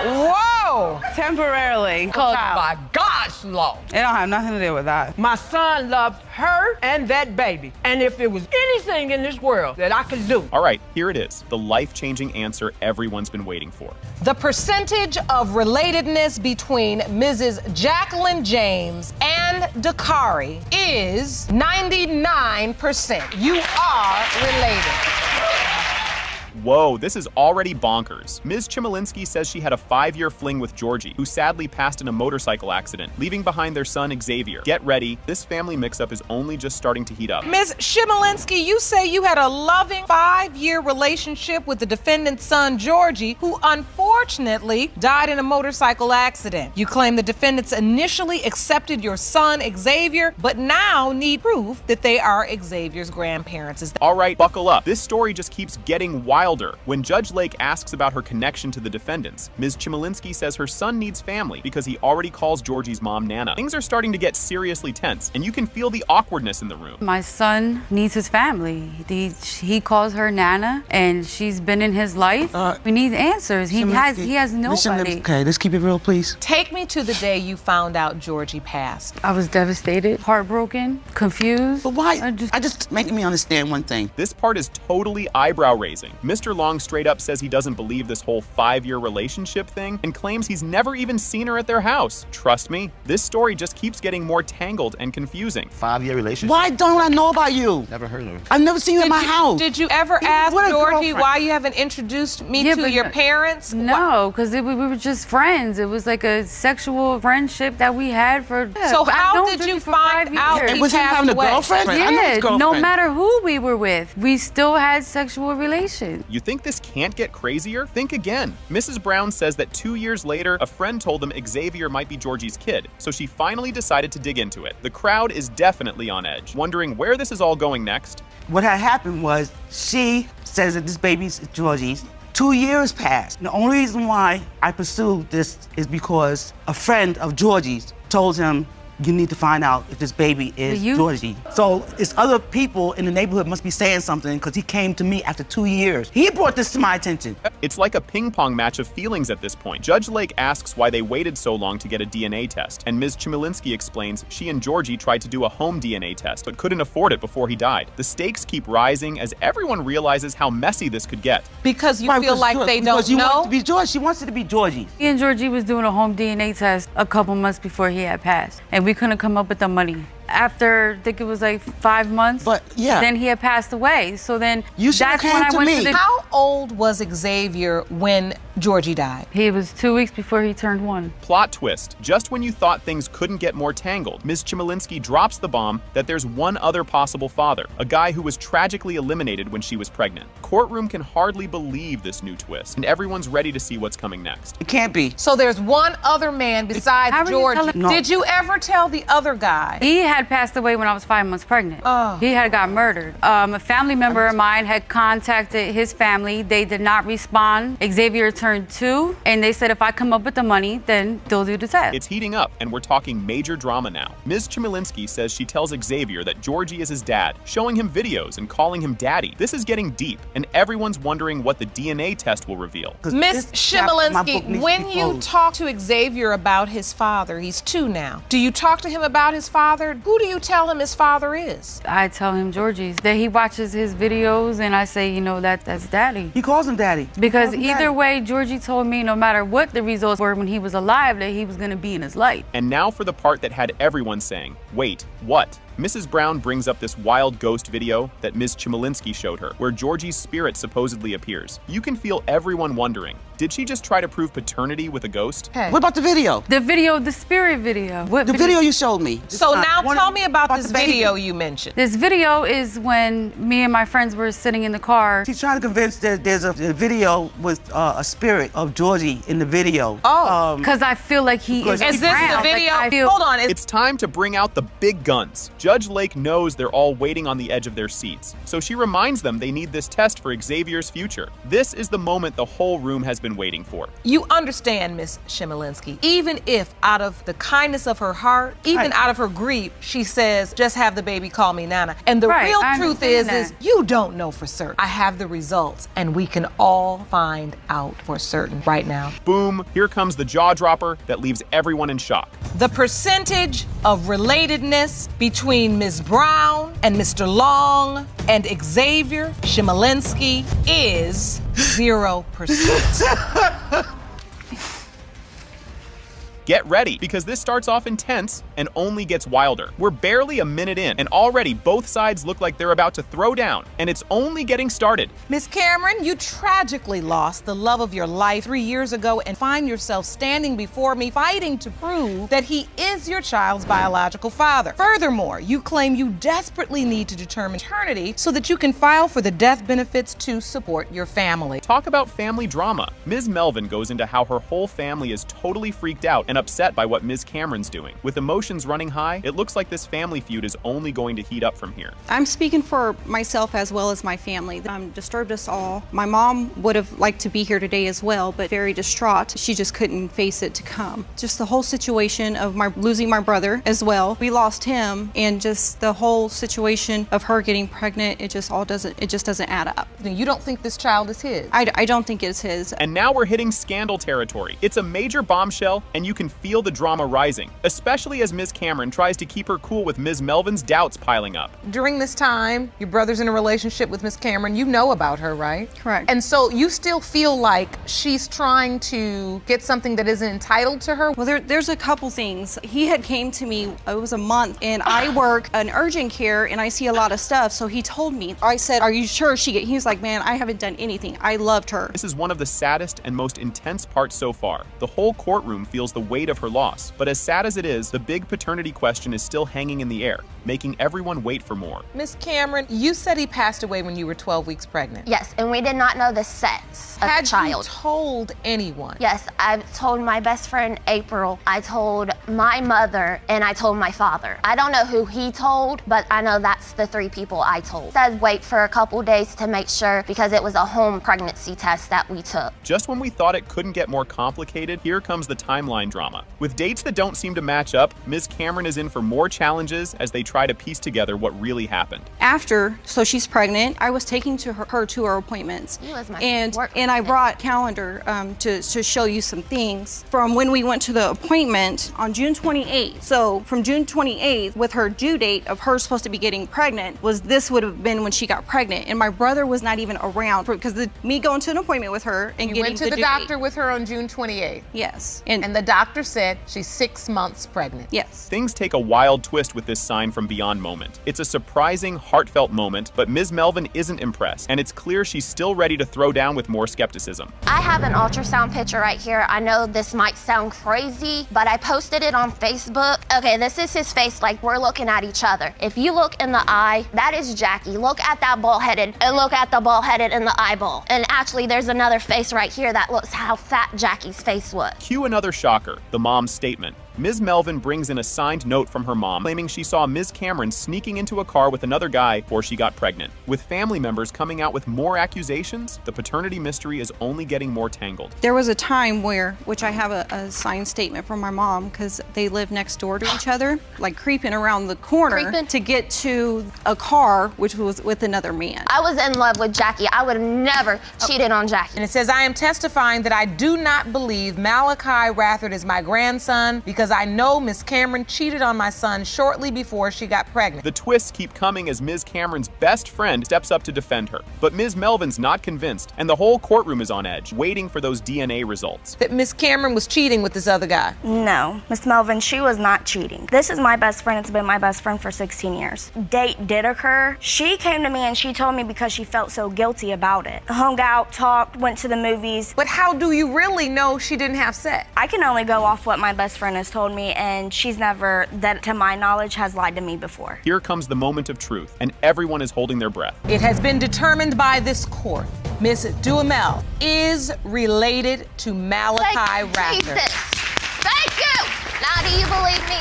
Whoa! Temporarily. Because by God's law. It don't have nothing to do with that. My son loves her and that baby. And if there was anything in this world that I could do. All right, here it is. The life-changing answer everyone's been waiting for. The percentage of relatedness between Mrs. Jacqueline James and Dakari is 99%. You are related. Whoa, this is already bonkers. Ms. Chmielewski says she had a 5-year fling with Georgie, who sadly passed in a motorcycle accident, leaving behind their son Xavier. Get ready, this family mix-up is only just starting to heat up. Ms. Chmielewski, you say you had a loving 5-year relationship with the defendant's son, Georgie, who unfortunately died in a motorcycle accident. You claim the defendants initially accepted your son, Xavier, but now need proof that they are Xavier's grandparents. All right, buckle up. This story just keeps getting wilder. When Judge Lake asks about her connection to the defendants, Ms. Chmielewski says her son needs family because he already calls Georgie's mom Nana. Things are starting to get seriously tense, and you can feel the awkwardness in the room. My son needs his family. He calls her Nana, and she's been in his life. We need answers. He has nobody. Okay, let's keep it real, please. Take me to the day you found out Georgie passed. I was devastated, heartbroken, confused. But why? I just making me understand one thing. This part is totally eyebrow-raising. Mr. Long straight up says he doesn't believe this whole 5-year relationship thing and claims he's never even seen her at their house. Trust me, this story just keeps getting more tangled and confusing. 5-year relationship? Why don't I know about you? Never heard of her. I've never seen you at my house. Did you ever ask What a Georgie girlfriend. why you haven't introduced me to your parents? No, because we were just friends. It was like a sexual friendship that we had for. So I've how known did Georgie you for find 5 years. out he was him passed having a away? girlfriend? I know his Yeah, girlfriend. no matter who we were with, we still had sexual relations. You think this can't get crazier? Think again. Mrs. Brown says that 2 years later, a friend told them Xavier might be Georgie's kid, so she finally decided to dig into it. The crowd is definitely on edge, wondering where this is all going next. What had happened was she says that this baby's Georgie's. 2 years passed. The only reason why I pursued this is because a friend of Georgie's told him, you need to find out if this baby is Georgie. So it's other people in the neighborhood must be saying something because he came to me after 2 years. He brought this to my attention. It's like a ping pong match of feelings at this point. Judge Lake asks why they waited so long to get a DNA test, and Ms. Chmielewski explains she and Georgie tried to do a home DNA test, but couldn't afford it before he died. The stakes keep rising as everyone realizes how messy this could get. Because you feel like they don't you know? Want it to be George. She wants it to be Georgie. He and Georgie was doing a home DNA test a couple months before he had passed, and we couldn't come up with the money. After, I think it was like 5 months, then he had passed away. So then that's when I went to the... How old was Xavier when Georgie died? He was 2 weeks before he turned 1. Plot twist. Just when you thought things couldn't get more tangled, Ms. Chmielewski drops the bomb that there's one other possible father, a guy who was tragically eliminated when she was pregnant. Courtroom can hardly believe this new twist, and everyone's ready to see what's coming next. It can't be. So there's one other man besides Georgie. No. Did you ever tell the other guy? He had passed away when I was 5 months pregnant. He had got murdered. A family member of mine had contacted his family. They did not respond. Xavier turned 2, and they said if I come up with the money, then they'll do the test. It's heating up, and we're talking major drama now. Ms. Chmielewski says she tells Xavier that Georgie is his dad, showing him videos and calling him daddy. This is getting deep, and everyone's wondering what the DNA test will reveal. Miss Chmielewski, when you talk to Xavier about his father, he's 2 now. Do you talk to him about his father? Who do you tell him his father is? I tell him Georgie's. That he watches his videos, and I say, you know, that's daddy. He calls him daddy. Because either way, Georgie told me no matter what the results were when he was alive, that he was going to be in his life. And now for the part that had everyone saying, wait, what? Mrs. Brown brings up this wild ghost video that Ms. Chmielewski showed her, where Georgie's spirit supposedly appears. You can feel everyone wondering, did she just try to prove paternity with a ghost? What about the video? The spirit video. The video you showed me. So now tell me about this video you mentioned. This video is when me and my friends were sitting in the car. She's trying to convince that there's a video with a spirit of Georgie in the video. Oh, because I feel like he is. Is this the video? Hold on. It's time to bring out the big guns. Judge Lake knows they're all waiting on the edge of their seats, so she reminds them they need this test for Xavier's future. This is the moment the whole room has been waiting for. You understand, Miss Chmielewski, even if out of the kindness of her heart, even out of her grief, she says, just have the baby call me Nana. And the real truth is you don't know for certain. I have the results, and we can all find out for certain right now. Boom, here comes the jaw dropper that leaves everyone in shock. The percentage of relatedness between Ms. Brown and Mr. Long and Xavier Chmielewski is 0%. Get ready, because this starts off intense and only gets wilder. We're barely a minute in, and already both sides look like they're about to throw down, and it's only getting started. Miss Cameron, you tragically lost the love of your life 3 years ago and find yourself standing before me fighting to prove that he is your child's biological father. Furthermore, you claim you desperately need to determine paternity so that you can file for the death benefits to support your family. Talk about family drama. Ms. Melvin goes into how her whole family is totally freaked out and upset by what Ms. Cameron's doing. With emotions running high, it looks like this family feud is only going to heat up from here. I'm speaking for myself as well as my family. Disturbed us all. My mom would have liked to be here today as well, but very distraught. She just couldn't face it to come. Just the whole situation of losing my brother as well. We lost him, and just the whole situation of her getting pregnant, it just doesn't add up. You don't think this child is his? I don't think it's his. And now we're hitting scandal territory. It's a major bombshell, and you can feel the drama rising, especially as Ms. Cameron tries to keep her cool with Ms. Melvin's doubts piling up. During this time, your brother's in a relationship with Ms. Cameron. You know about her, right? Correct. And so you still feel like she's trying to get something that isn't entitled to her? Well, there's a couple things. He had came to me, it was a month, and I work an urgent care and I see a lot of stuff, so he told me. I said, are you sure he was like, man, I haven't done anything. I loved her. This is one of the saddest and most intense parts so far. The whole courtroom feels the weight of her loss, but as sad as it is, the big paternity question is still hanging in the air, making everyone wait for more. Miss Cameron, you said he passed away when you were 12 weeks pregnant. Yes, and we did not know the sex of the child. Had you told anyone? Yes, I told my best friend April, I told my mother, and I told my father. I don't know who he told, but I know that's the 3 people I told. Said wait for a couple days to make sure, because it was a home pregnancy test that we took. Just when we thought it couldn't get more complicated, here comes the timeline drama. With dates that don't seem to match up, Ms. Cameron is in for more challenges as they try to piece together what really happened. So she's pregnant. I was taking her to her appointments, and I brought calendar to show you some things from when we went to the appointment on June 28th. So from June 28th, with her due date of her supposed to be getting pregnant, this would have been when she got pregnant, and my brother was not even around because me going to an appointment with her and you went to the doctor with her on June 28th. Yes, and the doctor said she's 6 months pregnant. Yes. Things take a wild twist with this sign from beyond moment. It's a surprising, heartfelt moment, but Ms. Melvin isn't impressed, and it's clear she's still ready to throw down with more skepticism. I have an ultrasound picture right here. I know this might sound crazy, but I posted it on Facebook. Okay, this is his face, like we're looking at each other. If you look in the eye, that is Jackie. Look at that bald-headed, and look at the bald-headed in the eyeball. And actually, there's another face right here that looks how fat Jackie's face was. Cue another shocker, the mom's statement. Ms. Melvin brings in a signed note from her mom claiming she saw Ms. Cameron sneaking into a car with another guy before she got pregnant. With family members coming out with more accusations, the paternity mystery is only getting more tangled. There was a time which I have a signed statement from my mom, because they live next door to each other, like creeping around the corner to get to a car which was with another man. I was in love with Jackie. I would have never cheated on Jackie. And it says, I am testifying that I do not believe Malachi Rathard is my grandson because because I know Miss Cameron cheated on my son shortly before she got pregnant. The twists keep coming as Ms. Cameron's best friend steps up to defend her. But Ms. Melvin's not convinced, and the whole courtroom is on edge, waiting for those DNA results. That Miss Cameron was cheating with this other guy. No, Miss Melvin, she was not cheating. This is my best friend. It's been my best friend for 16 years. Date did occur. She came to me and she told me because she felt so guilty about it. Hung out, talked, went to the movies. But how do you really know she didn't have sex? I can only go off what my best friend has told me, and she's never, that to my knowledge, has lied to me before. Here comes the moment of truth, and everyone is holding their breath. It has been determined by this court. Miss Duhamel is related to Malachi Raptor. Jesus. Thank you. Now, do you believe me?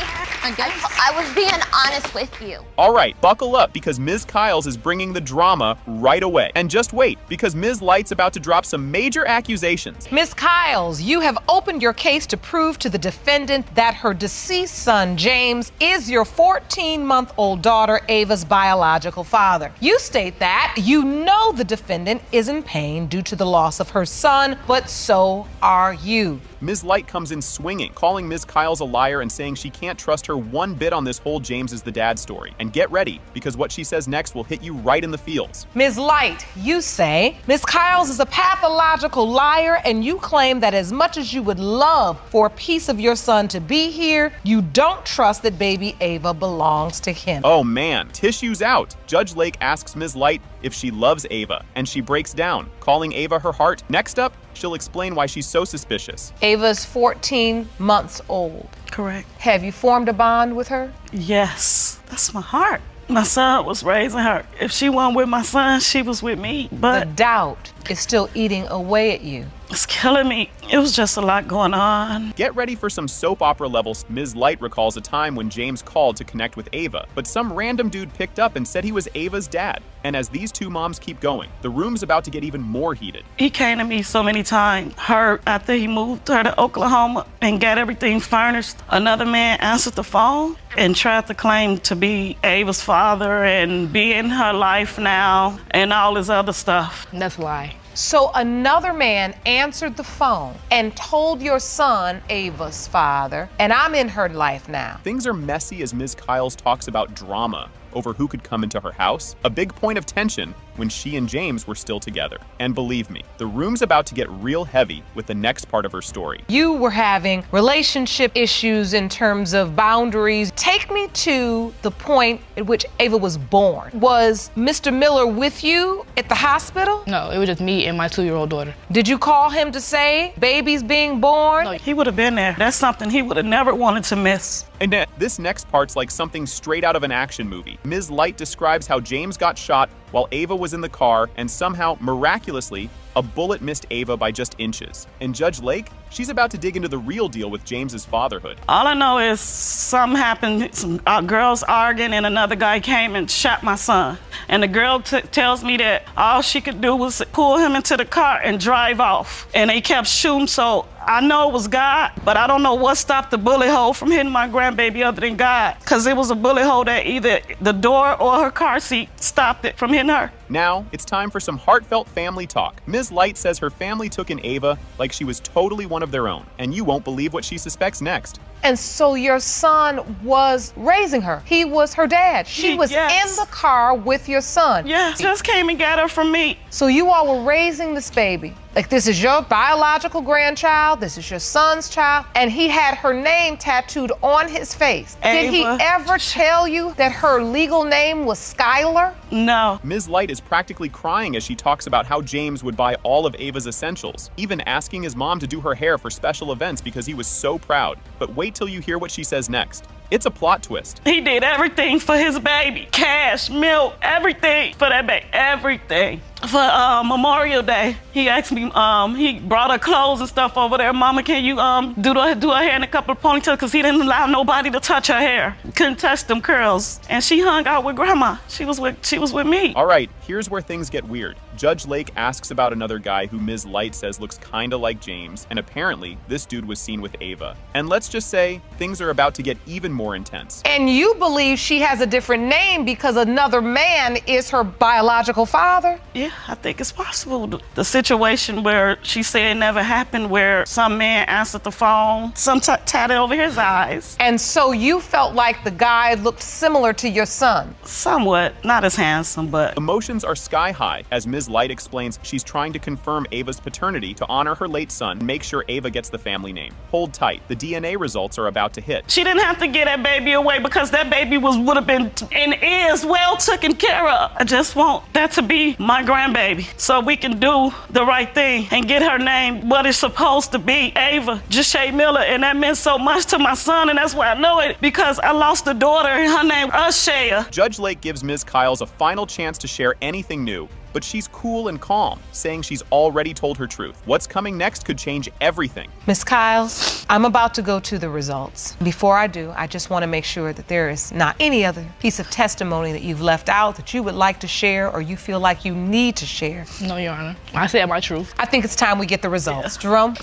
I was being honest with you. All right, buckle up because Ms. Kyles is bringing the drama right away. And just wait, because Ms. Light's about to drop some major accusations. Miss Kyles, you have opened your case to prove to the defendant that her deceased son, James, is your 14-month-old daughter, Ava's biological father. You state that you know the defendant is in pain due to the loss of her son, but so are you. Ms. Light comes in swinging, calling Ms. Kyles a liar and saying she can't trust her one bit on this whole James is the dad story. And get ready, because what she says next will hit you right in the feels. Ms. Light, you say Ms. Kyles is a pathological liar, and you claim that as much as you would love for a piece of your son to be here, you don't trust that baby Ava belongs to him. Oh man, tissues out. Judge Lake asks Ms. Light if she loves Ava, and she breaks down, calling Ava her heart. Next up, she'll explain why she's so suspicious. Ava's 14 months old. Correct. Have you formed a bond with her? Yes, that's my heart. My son was raising her. If she wasn't with my son, she was with me. But the doubt is still eating away at you. It's killing me. It was just a lot going on. Get ready for some soap opera levels. Ms. Light recalls a time when James called to connect with Ava, but some random dude picked up and said he was Ava's dad. And as these two moms keep going, the room's about to get even more heated. He came to me so many times, her after he moved her to Oklahoma and got everything furnished. Another man answered the phone and tried to claim to be Ava's father and be in her life now and all this other stuff. That's a lie. So another man answered the phone and told your son Ava's father, and I'm in her life now. Things are messy as Ms. Kyles talks about drama over who could come into her house, a big point of tension when she and James were still together. And believe me, the room's about to get real heavy with the next part of her story. You were having relationship issues in terms of boundaries. Take me to the point at which Ava was born. Was Mr. Miller with you at the hospital? No, it was just me and my 2-year-old daughter. Did you call him to say baby's being born? No, he would have been there. That's something he would have never wanted to miss. And this next part's like something straight out of an action movie. Ms. Light describes how James got shot while Ava was in the car, and somehow, miraculously, a bullet missed Ava by just inches. And Judge Lake, she's about to dig into the real deal with James's fatherhood. All I know is something happened, some girls arguing, and another guy came and shot my son. And the girl tells me that all she could do was pull him into the car and drive off. And they kept shooting, so I know it was God, but I don't know what stopped the bullet hole from hitting my grandbaby other than God. Because it was a bullet hole that either the door or her car seat stopped it from hitting her. Now, it's time for some heartfelt family talk. Ms. Light says her family took in Ava like she was totally one of their own, and you won't believe what she suspects next. And so your son was raising her. He was her dad. She was in the car with your son. Yes, just came and got her from me. So you all were raising this baby. Like, this is your biological grandchild, this is your son's child, and he had her name tattooed on his face. Ava. Did he ever tell you that her legal name was Skylar? No. Ms. Light is practically crying as she talks about how James would buy all of Ava's essentials, even asking his mom to do her hair for special events because he was so proud. But wait till you hear what she says next. It's a plot twist. He did everything for his baby. Cash, milk, everything for that baby, everything. For Memorial Day, he asked me, he brought her clothes and stuff over there. Mama, can you do her hair in a couple of ponytails? Because he didn't allow nobody to touch her hair. Couldn't touch them curls. And she hung out with grandma. She was with me. All right, here's where things get weird. Judge Lake asks about another guy who Ms. Light says looks kinda like James, and apparently this dude was seen with Ava. And let's just say, things are about to get even more intense. And you believe she has a different name because another man is her biological father? Yeah, I think it's possible. The situation where she said it never happened, where some man answered the phone, some tatted over his eyes. And so you felt like the guy looked similar to your son? Somewhat, not as handsome, but... Emotions are sky high as Ms. Light explains she's trying to confirm Ava's paternity to honor her late son and make sure Ava gets the family name. Hold tight, the DNA results are about to hit. She didn't have to get that baby away because that baby would have been and is well taken care of. I just want that to be my grandbaby so we can do the right thing and get her name what it's supposed to be, Ava Jashay Miller. And that meant so much to my son, and that's why I know it, because I lost a daughter and her name Ashaya. Judge Lake gives Ms. Kyles a final chance to share anything new, but she's cool and calm, saying she's already told her truth. What's coming next could change everything. Ms. Kyles, I'm about to go to the results. Before I do, I just want to make sure that there is not any other piece of testimony that you've left out that you would like to share or you feel like you need to share. No, Your Honor. I said my truth. I think it's time we get the results. Jerome?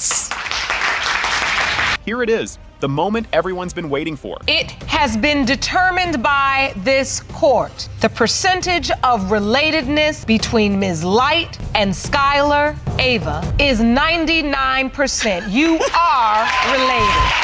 Here it is, the moment everyone's been waiting for. It has been determined by this court. The percentage of relatedness between Ms. Light and Skylar Ava is 99%. You are related.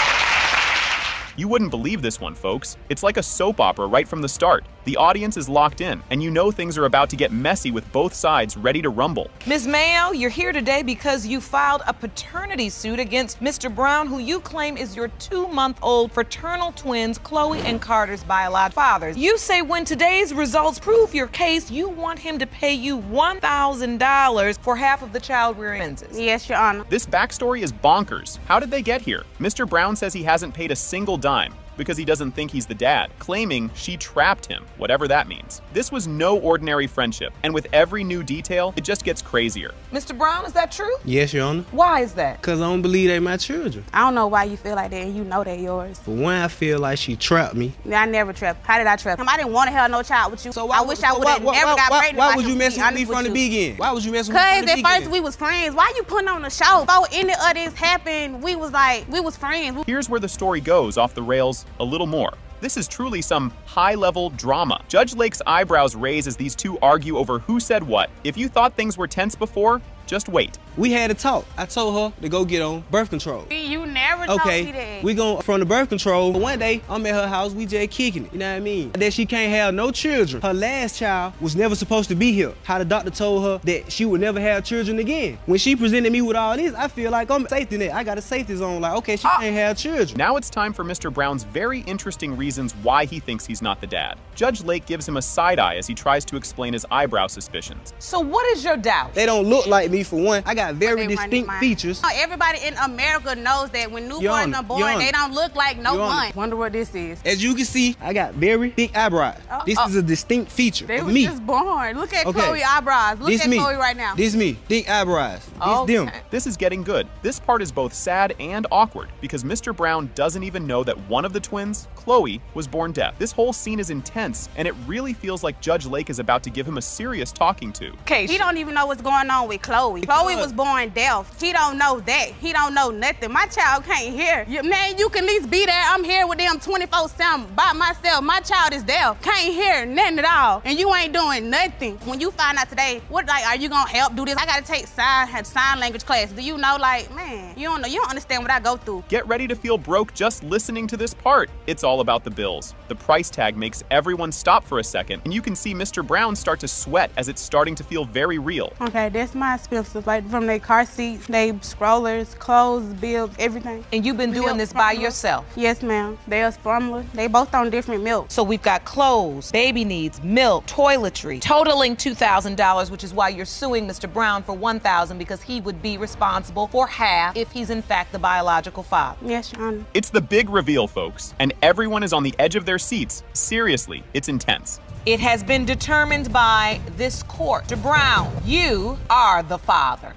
You wouldn't believe this one, folks. It's like a soap opera right from the start. The audience is locked in, and you know things are about to get messy with both sides ready to rumble. Ms. Mayo, you're here today because you filed a paternity suit against Mr. Brown, who you claim is your 2-month-old fraternal twins, Chloe and Carter's biological fathers. You say when today's results prove your case, you want him to pay you $1,000 for half of the child rearing expenses. Yes, Your Honor. This backstory is bonkers. How did they get here? Mr. Brown says he hasn't paid a single dime because he doesn't think he's the dad, claiming she trapped him, whatever that means. This was no ordinary friendship, and with every new detail, it just gets crazier. Mr. Brown, is that true? Yes, Your Honor. Why is that? Because I don't believe they my children. I don't know why you feel like that, and you know they're yours. For one, I feel like she trapped me. I never trapped. How did I trap him? I didn't want to have no child with you. So I wish I would have never got pregnant. Why was you messing with me from the beginning? Why was you messing with me from the beginning? Because at first we was friends. Why you putting on the show? Before any of this happened, we was friends. Here's where the story goes off the rails a little more. This is truly some high-level drama. Judge Lake's eyebrows raise as these two argue over who said what. If you thought things were tense before, just wait. We had a talk. I told her to go get on birth control. You never told me that. We going from the birth control. One day, I'm at her house, we just kicking it. You know what I mean? That she can't have no children. Her last child was never supposed to be here. How the doctor told her that she would never have children again. When she presented me with all this, I feel like I'm safety net. I got a safety zone. Like, okay, she can't have children. Now it's time for Mr. Brown's very interesting reasons why he thinks he's not the dad. Judge Lake gives him a side eye as he tries to explain his eyebrow suspicions. So what is your doubt? They don't look like me for one. I got very distinct features. Everybody in America knows that when newborns are born, they don't look like no one. Wonder what this is. As you can see, I got very thick eyebrows. This is a distinct feature they of was me. Just born. Look at Chloe's eyebrows. Look at Chloe right now. This me, thick eyebrows. This them. This is getting good. This part is both sad and awkward because Mr. Brown doesn't even know that one of the twins, Chloe, was born deaf. This whole scene is intense, and it really feels like Judge Lake is about to give him a serious talking to. He don't even know what's going on with Chloe. Chloe was born deaf. He don't know that. He don't know nothing. My child can't hear. Man, you can at least be there. I'm here with them 24/7 by myself. My child is deaf. Can't hear nothing at all. And you ain't doing nothing. When you find out today, are you gonna help do this? I gotta take sign language class. Do you know, man, you don't understand what I go through. Get ready to feel broke just listening to this part. It's all about the bills. The price tag makes everyone stop for a second, and you can see Mr. Brown start to sweat as it's starting to feel very real. Okay, that's my expenses, like from their car seats, they strollers, clothes, bills, everything. And you've been doing this by yourself? Yes, ma'am. They're formula. They both on different milk. So we've got clothes, baby needs, milk, toiletry, totaling $2,000, which is why you're suing Mr. Brown for $1,000 because he would be responsible for half if he's in fact the biological father. Yes, Your Honor. It's the big reveal, folks, and everyone is on the edge of their seats. Seriously, it's intense. It has been determined by this court. Mr. Brown, you are the father.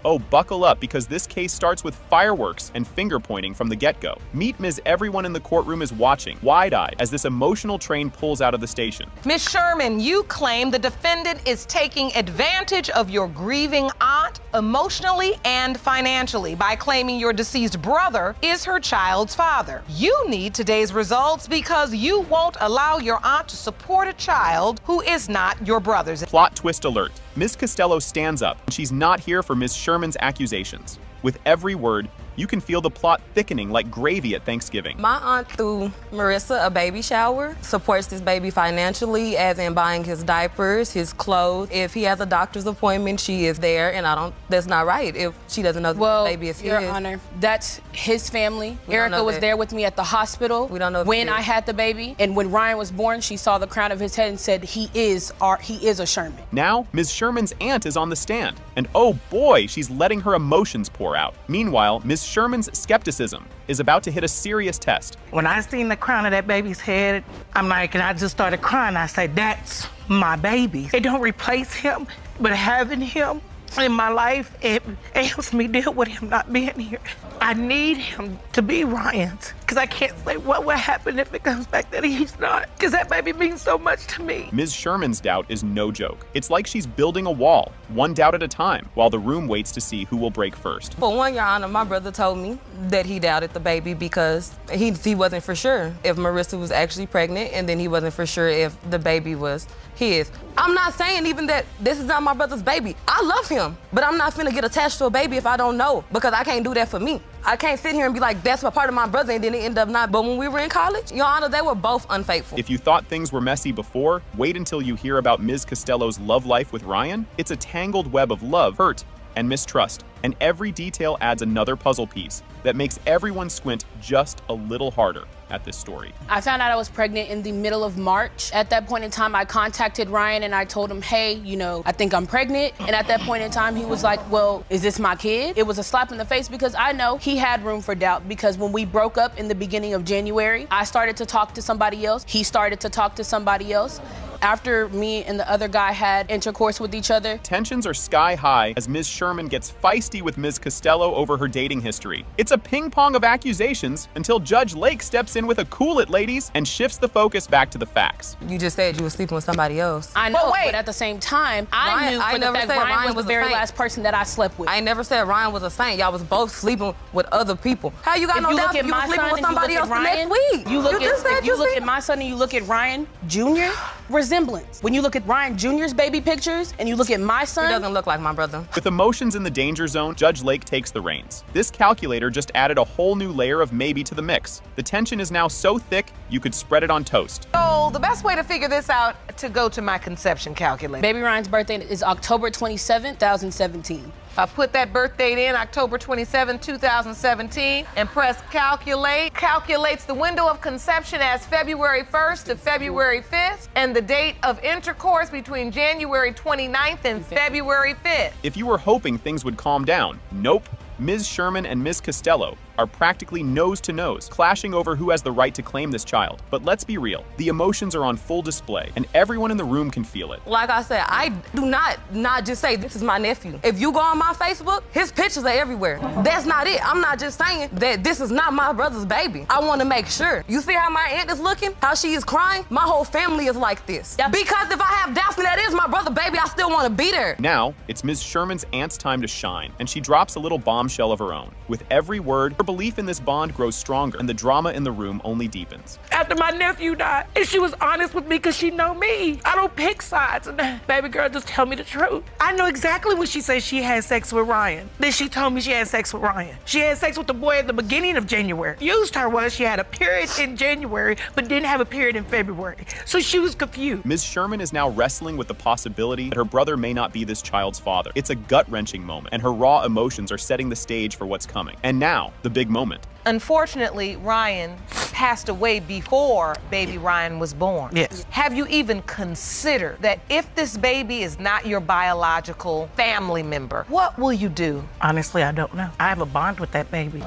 Oh, buckle up, because this case starts with fireworks and finger pointing from the get-go. Meet Ms. Everyone in the courtroom is watching, wide-eyed, as this emotional train pulls out of the station. Ms. Sherman, you claim the defendant is taking advantage of your grieving aunt emotionally and financially by claiming your deceased brother is her child's father. You need today's results because you won't allow your aunt to support a child who is not your brother's. Plot twist alert. Ms. Costello stands up, and she's not here for Ms. Sherman's accusations. With every word, you can feel the plot thickening like gravy at Thanksgiving. My aunt threw Marissa a baby shower, supports this baby financially, as in buying his diapers, his clothes. If he has a doctor's appointment, she is there, and that's not right if she doesn't know the baby is his. Your Honor, that's his family. Erica was there with me at the hospital when I had the baby, and when Ryan was born, she saw the crown of his head and said, he is a Sherman. Now, Ms. Sherman's aunt is on the stand, and oh boy, she's letting her emotions pour out. Meanwhile, Ms. Sherman's skepticism is about to hit a serious test. When I seen the crown of that baby's head, I'm like, and I just started crying. I said, that's my baby. It don't replace him, but having him in my life, it helps me deal with him not being here. I need him to be Ryan's, because I can't say what will happen if it comes back that he's not, because that baby means so much to me. Ms. Sherman's doubt is no joke. It's like she's building a wall, one doubt at a time, while the room waits to see who will break first. For one, Your Honor, my brother told me that he doubted the baby because he wasn't for sure if Marissa was actually pregnant, and then he wasn't for sure if the baby was his. I'm not saying even that this is not my brother's baby. I love him, but I'm not finna get attached to a baby if I don't know, because I can't do that for me. I can't sit here and be like, that's a part of my brother, and then it end up not. But when we were in college, Your Honor, they were both unfaithful. If you thought things were messy before, wait until you hear about Ms. Costello's love life with Ryan. It's a tangled web of love, hurt, and mistrust, and every detail adds another puzzle piece that makes everyone squint just a little harder at this story. I found out I was pregnant in the middle of March. At that point in time, I contacted Ryan and I told him, hey, I think I'm pregnant. And at that point in time, he was like, well, is this my kid? It was a slap in the face because I know he had room for doubt, because when we broke up in the beginning of January, I started to talk to somebody else. He started to talk to somebody else. After me and the other guy had intercourse with each other. Tensions are sky high as Ms. Sherman gets feisty with Ms. Costello over her dating history. It's a ping pong of accusations until Judge Lake steps in with a cool it, ladies, and shifts the focus back to the facts. You just said you were sleeping with somebody else. I know, but at the same time, I knew for the fact Ryan was the very last person that I slept with. I never said Ryan was a saint. Y'all was both sleeping with other people. How you got no doubt if you were sleeping with somebody else the next week? You look at my son and you look at Ryan Jr., resemblance. When you look at Ryan Jr.'s baby pictures and you look at my son. He doesn't look like my brother. With emotions in the danger zone, Judge Lake takes the reins. This calculator just added a whole new layer of maybe to the mix. The tension is now so thick, you could spread it on toast. So the best way to figure this out, to go to my conception calculator. Baby Ryan's birthday is October 27th, 2017. I put that birth date in, October 27, 2017, and press calculate. Calculates the window of conception as February 1st to February 5th, and the date of intercourse between January 29th and February 5th. If you were hoping things would calm down, nope. Ms. Sherman and Ms. Costello are practically nose to nose, clashing over who has the right to claim this child. But let's be real, the emotions are on full display, and everyone in the room can feel it. Like I said, I do not just say this is my nephew. If you go on my Facebook, his pictures are everywhere. That's not it. I'm not just saying that this is not my brother's baby. I want to make sure. You see how my aunt is looking? How she is crying? My whole family is like this. Yep. Because if I have doubts that is my brother baby, I still want to be there. Now, it's Ms. Sherman's aunt's time to shine, and she drops a little bombshell of her own. With every word, her belief in this bond grows stronger, and the drama in the room only deepens. After my nephew died, and she was honest with me because she know me. I don't pick sides. And baby girl just tell me the truth. I know exactly when she said she had sex with Ryan. Then she told me she had sex with Ryan. She had sex with the boy at the beginning of January. Used her was she had a period in January, but didn't have a period in February. So she was confused. Ms. Sherman is now wrestling with the possibility that her brother may not be this child's father. It's a gut-wrenching moment, and her raw emotions are setting the stage for what's coming. And now, the big moment. Unfortunately, Ryan passed away before baby Ryan was born. Yes. Have you even considered that if this baby is not your biological family member, what will you do? Honestly, I don't know. I have a bond with that baby.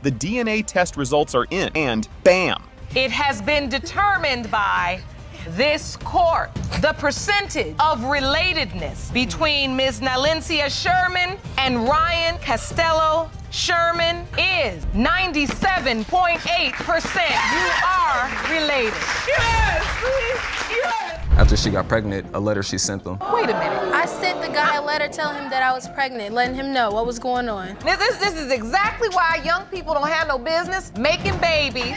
The DNA test results are in, and bam! It has been determined by this court, the percentage of relatedness between Ms. Nalencia Sherman and Ryan Costello Sherman is 97.8%. You are related. Yes! After she got pregnant, a letter she sent them. Wait a minute. I sent the guy a letter telling him that I was pregnant, letting him know what was going on. This is exactly why young people don't have no business making babies.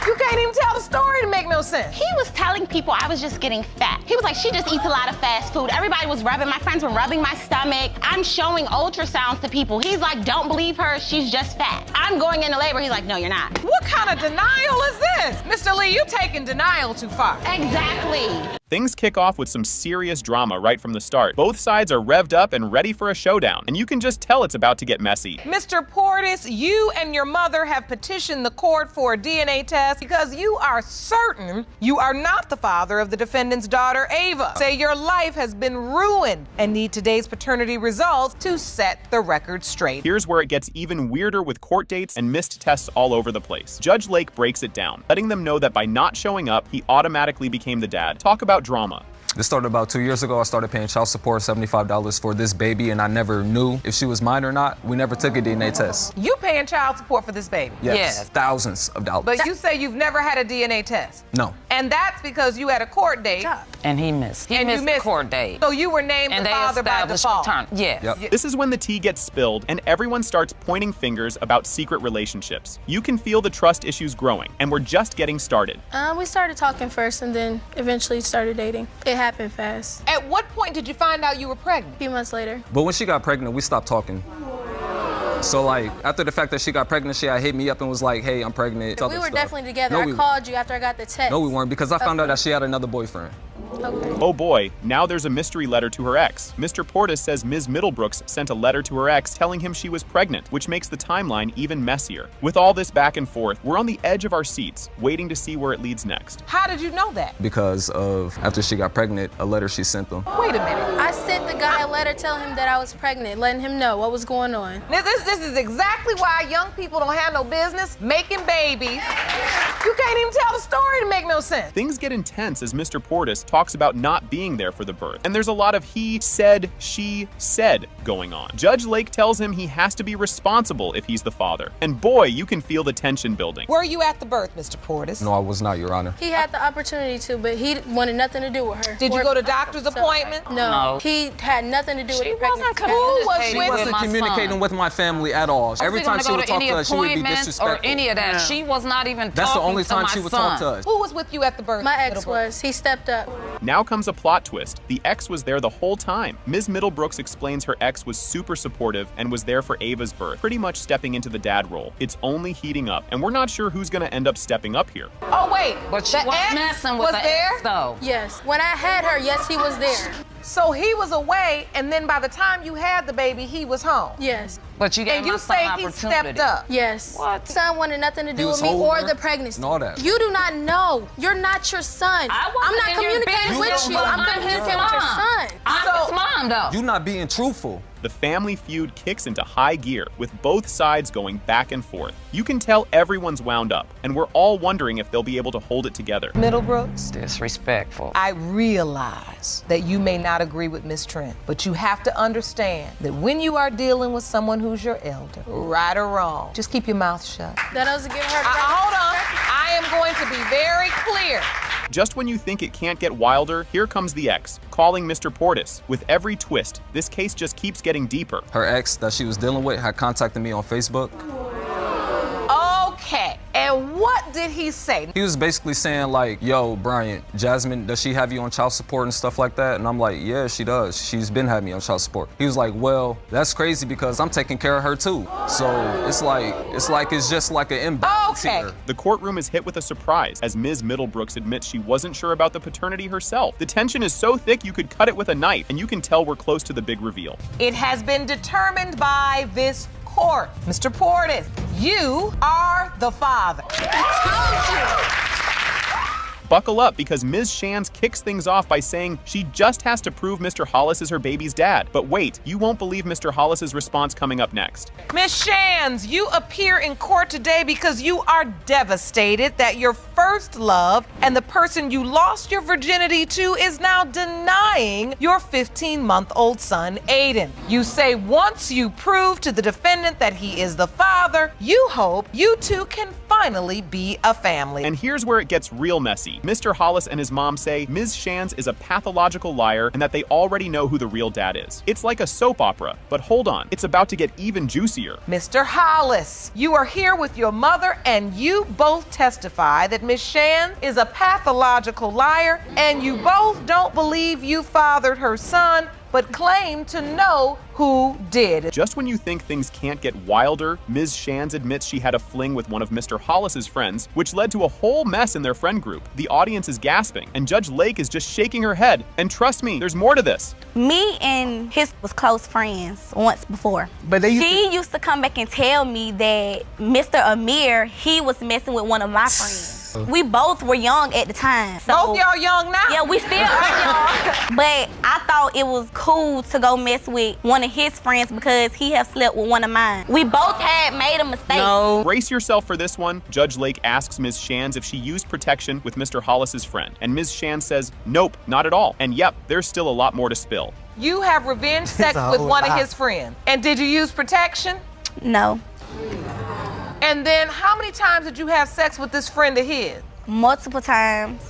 You can't even tell the story to make no sense. He was telling people I was just getting fat. He was like, she just eats a lot of fast food. Everybody was rubbing, my friends were rubbing my stomach. I'm showing ultrasounds to people. He's like, don't believe her, she's just fat. I'm going into labor. He's like, no, you're not. What kind of denial is this? Mr. Lee, you taking denial too far. Exactly. Things kick off with some serious drama right from the start. Both sides are revved up and ready for a showdown, and you can just tell it's about to get messy. Mr. Portis, you and your mother have petitioned the court for a DNA test because you are certain you are not the father of the defendant's daughter, Ava. Say your life has been ruined and need today's paternity results to set the record straight. Here's where it gets even weirder with court dates and missed tests all over the place. Judge Lake breaks it down, letting them know that by not showing up, he automatically became the dad. Talk about drama. This started about 2 years ago. I started paying child support, $75 for this baby, and I never knew if she was mine or not. We never took a DNA test. You paying child support for this baby? Yes. Thousands of dollars. But you say you've never had a DNA test. No. And that's because you had a court date. And he missed. He missed the court date. So you were named the father by default. Yeah. This is when the tea gets spilled and everyone starts pointing fingers about secret relationships. You can feel the trust issues growing, and we're just getting started. We started talking first and then eventually started dating. It happened fast. At what point did you find out you were pregnant? A few months later. But when she got pregnant, we stopped talking. So like, after the fact that she got pregnant, she had hit me up and was like, hey, I'm pregnant. We were definitely together. I called you after I got the text. No, we weren't, because I found out that she had another boyfriend. Okay. Oh boy, now there's a mystery letter to her ex. Mr. Portis says Ms. Middlebrooks sent a letter to her ex telling him she was pregnant, which makes the timeline even messier. With all this back and forth, we're on the edge of our seats, waiting to see where it leads next. How did you know that? Because of, after she got pregnant, a letter she sent them. Wait a minute. I sent the guy a letter telling him that I was pregnant, letting him know what was going on. This is exactly why young people don't have no business making babies. You can't even tell the story to make no sense. Things get intense as Mr. Portis talks about not being there for the birth, and there's a lot of he said, she said going on. Judge Lake tells him he has to be responsible if he's the father. And boy, you can feel the tension building. Were you at the birth, Mr. Portis? No, I was not, Your Honor. He had the opportunity to, but he wanted nothing to do with her. Did you go to doctor's appointment? No. He had nothing to do with the pregnancy. She wasn't communicating with my family at all. Every time she would talk to us, she would be disrespectful. Or any of that. She was not even talking to my son. That's the only time she would talk to us. Who was with you at the birth? My ex was. He stepped up. Now comes a plot twist. The ex was there the whole time. Ms. Middlebrooks explains her ex was super supportive and was there for Ava's birth, pretty much stepping into the dad role. It's only heating up, and we're not sure who's gonna end up stepping up here. Oh wait, but she was messing with the ex though. Yes, when I had her, yes, he was there. So he was away, and then by the time you had the baby, he was home. Yes. But you gave and you my son say he opportunity. stepped up. Yes. What? Son wanted nothing to do with me holding or her the pregnancy. and all that. You do not know. You're not your son. I'm not communicating with you. I'm communicating with your son. I'm his mom though. You not being truthful. The family feud kicks into high gear, with both sides going back and forth. You can tell everyone's wound up, and we're all wondering if they'll be able to hold it together. Middlebrooks, Disrespectful. I realize that you may not agree with Miss Trent, but you have to understand that when you are dealing with someone who's your elder, right or wrong, just keep your mouth shut. That doesn't give her. Hold on. I am going to be very clear. Just when you think it can't get wilder, here comes the ex, calling Mr. Portis. With every twist, this case just keeps getting deeper. Her ex that she was dealing with had contacted me on Facebook. Okay, and what did he say? He was basically saying like, yo, Bryant, Jasmine, does she have you on child support and stuff like that? And I'm like, yeah, she does. She's been having me on child support. He was like, well, that's crazy because I'm taking care of her too. So it's just like an imbalance here. The courtroom is hit with a surprise as Ms. Middlebrooks admits she wasn't sure about the paternity herself. The tension is so thick you could cut it with a knife, and you can tell we're close to the big reveal. It has been determined by this court. Mr. Portis, you are the father. buckle up because Ms. Shands kicks things off by saying she just has to prove Mr. Hollis is her baby's dad. But wait, you won't believe Mr. Hollis's response coming up next. Ms. Shands, you appear in court today because you are devastated that your first love and the person you lost your virginity to is now denying your 15-month-old son, Aiden. You say once you prove to the defendant that he is the father, you hope you two can finally be a family. And here's where it gets real messy. Mr. Hollis and his mom say Ms. Shands is a pathological liar and that they already know who the real dad is. It's like a soap opera, but hold on, it's about to get even juicier. Mr. Hollis, you are here with your mother and you both testify that Ms. Shands is a pathological liar and you both don't believe you fathered her son, but claim to know who did. Just when you think things can't get wilder, Ms. Shands admits she had a fling with one of Mr. Hollis's friends, which led to a whole mess in their friend group. The audience is gasping, and Judge Lake is just shaking her head. And trust me, there's more to this. Me and his was close friends once before. But she used to come back and tell me that Mr. Amir, he was messing with one of my friends. We both were young at the time. So, both y'all young now? Yeah, we still are young. But I thought it was cool to go mess with one of his friends because he had slept with one of mine. We both had made a mistake. No. Brace yourself for this one. Judge Lake asks Ms. Shands if she used protection with Mr. Hollis's friend. And Ms. Shands says, nope, not at all. And yep, there's still a lot more to spill. You have revenge sex with one of his friends. And did you use protection? No. And then how many times did you have sex with this friend of his? Multiple times.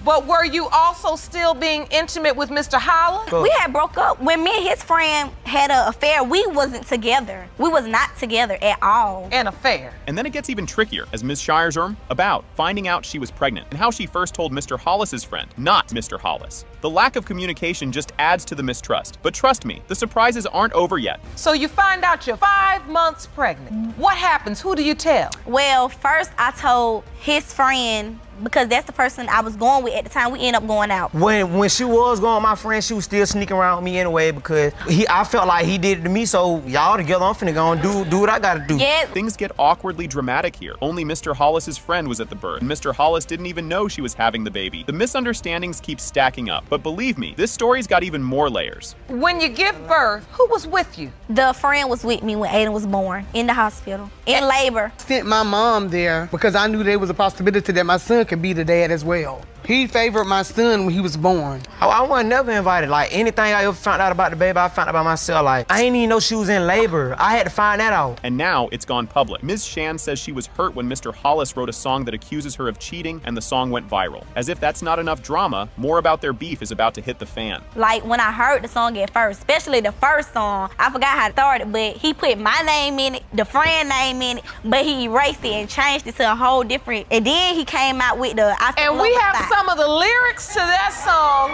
But were you also still being intimate with Mr. Hollis? We had broke up. When me and his friend had an affair, we wasn't together. We was not together at all. An affair. And then it gets even trickier as Ms. Shire's about finding out she was pregnant and how she first told Mr. Hollis's friend, not Mr. Hollis. The lack of communication just adds to the mistrust. But trust me, the surprises aren't over yet. So you find out you're 5 months pregnant. What happens? Who do you tell? Well, first I told his friend because that's the person I was going with at the time. We ended up going out. When she was going with my friend, she was still sneaking around with me anyway because I felt like he did it to me, so y'all together, I'm finna go and do what I gotta do. Yeah. Things get awkwardly dramatic here. Only Mr. Hollis's friend was at the birth, and Mr. Hollis didn't even know she was having the baby. The misunderstandings keep stacking up, but believe me, this story's got even more layers. When you give birth, who was with you? The friend was with me when Aiden was born, in the hospital, in labor. Sent my mom there because I knew there was a possibility that my son could be the dad as well. He favored my son when he was born. I wasn't never invited. Like, anything I ever found out about the baby, I found out by myself. Like, I didn't even know she was in labor. I had to find that out. And now it's gone public. Ms. Shands says she was hurt when Mr. Hollis wrote a song that accuses her of cheating, and the song went viral. As if that's not enough drama, more about their beef is about to hit the fan. Like, when I heard the song at first, especially the first song, I forgot how it started, but he put my name in it, the friend name in it, but he erased it and changed it to a whole different, and then he came out with the And we have some of the lyrics to that song.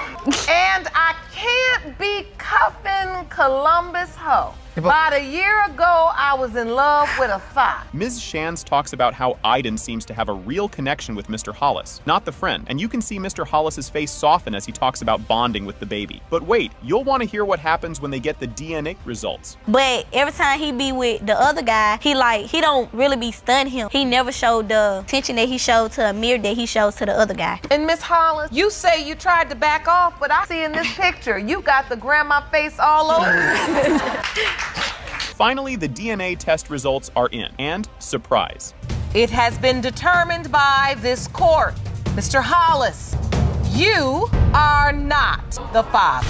And I can't be cuffing Columbus hoe. About a year ago, I was in love with a thought. Ms. Shands talks about how Aiden seems to have a real connection with Mr. Hollis, not the friend, and you can see Mr. Hollis's face soften as he talks about bonding with the baby. But wait, you'll want to hear what happens when they get the DNA results. But every time he be with the other guy, he don't really be stunned him. He never showed the attention that he showed to Amir that he shows to the other guy. And Miss Hollis, you say you tried to back off, but I see in this picture, you got the grandma face all over. Finally, the DNA test results are in, and surprise. It has been determined by this court. Mr. Hollis, you are not the father.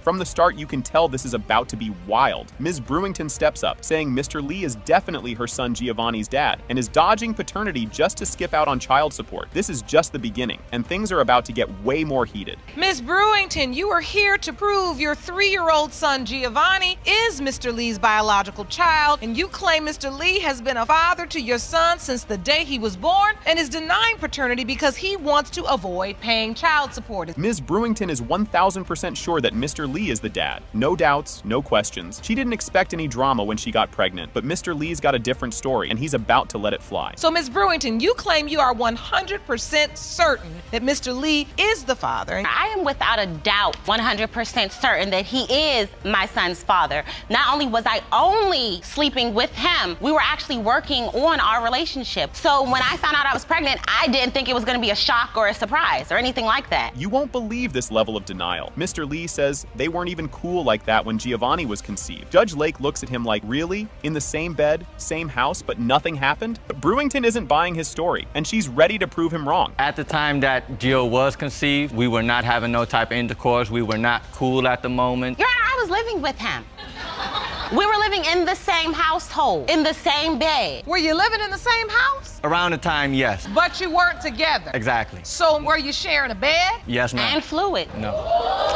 From the start, you can tell this is about to be wild. Ms. Brewington steps up, saying Mr. Lee is definitely her son Giovanni's dad, and is dodging paternity just to skip out on child support. This is just the beginning, and things are about to get way more heated. Ms. Brewington, you are here to prove your 3-year-old son Giovanni is Mr. Lee's biological child, and you claim Mr. Lee has been a father to your son since the day he was born and is denying paternity because he wants to avoid paying child support. Ms. Brewington is 1000% sure that Mr. Lee is the dad. No doubts, no questions. She didn't expect any drama when she got pregnant, but Mr. Lee's got a different story, and he's about to let it fly. So, Ms. Brewington, you claim you are 100% certain that Mr. Lee is the father. I am without a doubt 100% certain that he is my son's father. Not only was I only sleeping with him, we were actually working on our relationship. So when I found out I was pregnant, I didn't think it was going to be a shock or a surprise or anything like that. You won't believe this level of denial. Mr. Lee says they weren't even cool like that when Giovanni was conceived. Judge Lake looks at him like, really? In the same bed, same house, but nothing happened? But Brewington isn't buying his story, and she's ready to prove him wrong. At the time that Gio was conceived, we were not having no type of intercourse. We were not cool at the moment. Your Honor, I was living with him. We were living in the same household, in the same bed. Were you living in the same house? Around the time, yes. But you weren't together? Exactly. So were you sharing a bed? Yes, ma'am. And fluid. No.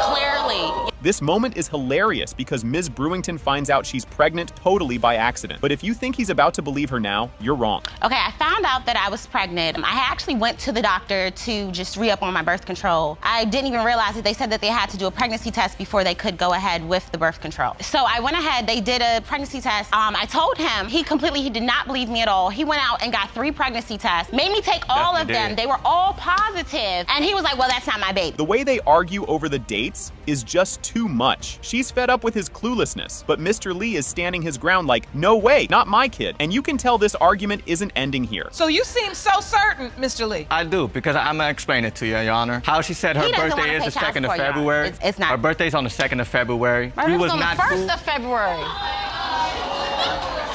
Clearly. This moment is hilarious because Ms. Brewington finds out she's pregnant totally by accident. But if you think he's about to believe her now, you're wrong. Okay, I found out that I was pregnant. I actually went to the doctor to just re-up on my birth control. I didn't even realize that they said that they had to do a pregnancy test before they could go ahead with the birth control. So I went ahead, they did a pregnancy test. I told him, he did not believe me at all. He went out and got 3 pregnancy tests, made me take all of them. They were all positive. And he was like, well, that's not my baby. The way they argue over the dates is just too much. She's fed up with his cluelessness, but Mr. Lee is standing his ground like, no way, not my kid. And you can tell this argument isn't ending here. So you seem so certain, Mr. Lee. I do, because I'm gonna explain it to you, Your Honor. How she said her birthday is the 2nd of February. It's not. Her birthday's on the 2nd of February. My birthday's on the 1st of February.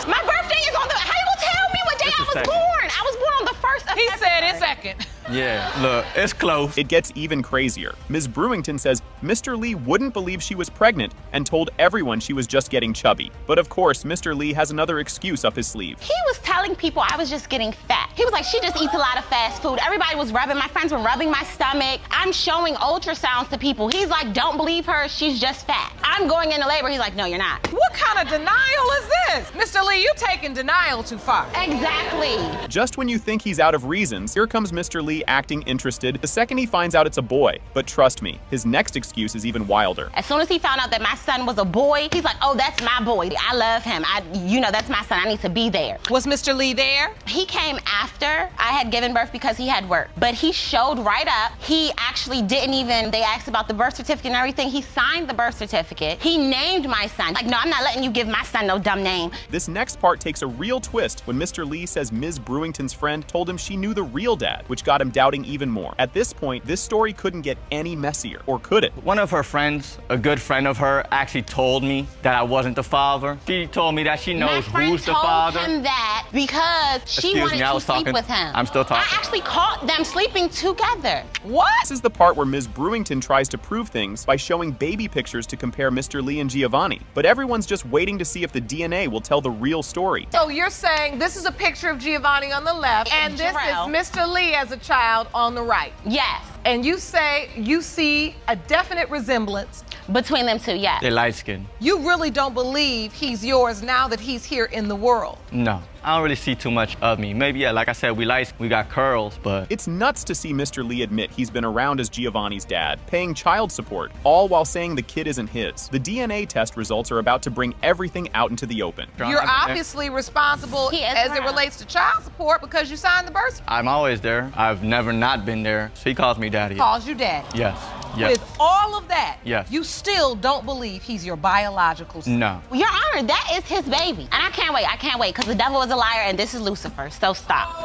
My birthday is on the, how you gonna tell me what day I was born? I was born on the 1st of February. He said it's 2nd. Yeah, look, it's close. It gets even crazier. Ms. Brewington says Mr. Lee wouldn't believe she was pregnant and told everyone she was just getting chubby. But of course, Mr. Lee has another excuse up his sleeve. He was telling people I was just getting fat. He was like, she just eats a lot of fast food. Everybody was my friends were rubbing my stomach. I'm showing ultrasounds to people. He's like, don't believe her, she's just fat. I'm going into labor. He's like, no, you're not. What kind of denial is this? Mr. Lee, you taking denial too far. Exactly. Just when you think he's out of reasons, here comes Mr. Lee acting interested the second he finds out it's a boy. But trust me, his next excuse is even wilder. As soon as he found out that my son was a boy, he's like, oh, that's my boy. I love him. That's my son. I need to be there. Was Mr. Lee there? He came after I had given birth because he had work. But he showed right up. He actually didn't even, they asked about the birth certificate and everything. He signed the birth certificate. He named my son. Like, no, I'm not letting you give my son no dumb name. This next part takes a real twist when Mr. Lee says Ms. Brewington's friend told him she knew the real dad, which got him doubting even more. At this point, this story couldn't get any messier, or could it? One of her friends, a good friend of her, actually told me that I wasn't the father. She told me that she knows who's the father. My friend told him that because she wanted to sleep with him. I'm still talking. I actually caught them sleeping together. What? This is the part where Ms. Brewington tries to prove things by showing baby pictures to compare Mr. Lee and Giovanni. But everyone's just waiting to see if the DNA will tell the real story. So you're saying this is a picture of Giovanni on the left, and this is Mr. Lee as a child on the right? Yes. And you say you see a definite resemblance between them two, yes. They're light skinned. You really don't believe he's yours now that he's here in the world? No. I don't really see too much of me. Maybe, yeah, like I said, we got curls, but... It's nuts to see Mr. Lee admit he's been around as Giovanni's dad, paying child support, all while saying the kid isn't his. The DNA test results are about to bring everything out into the open. You're obviously responsible as it relates to child support because you signed the birth certificate. I'm always there. I've never not been there. So he calls me daddy. Calls you daddy. Yes. Yes. With all of that, yes, you still don't believe he's your biological son? No. Your Honor, that is his baby. And I can't wait, because the devil is a liar and this is Lucifer, so stop.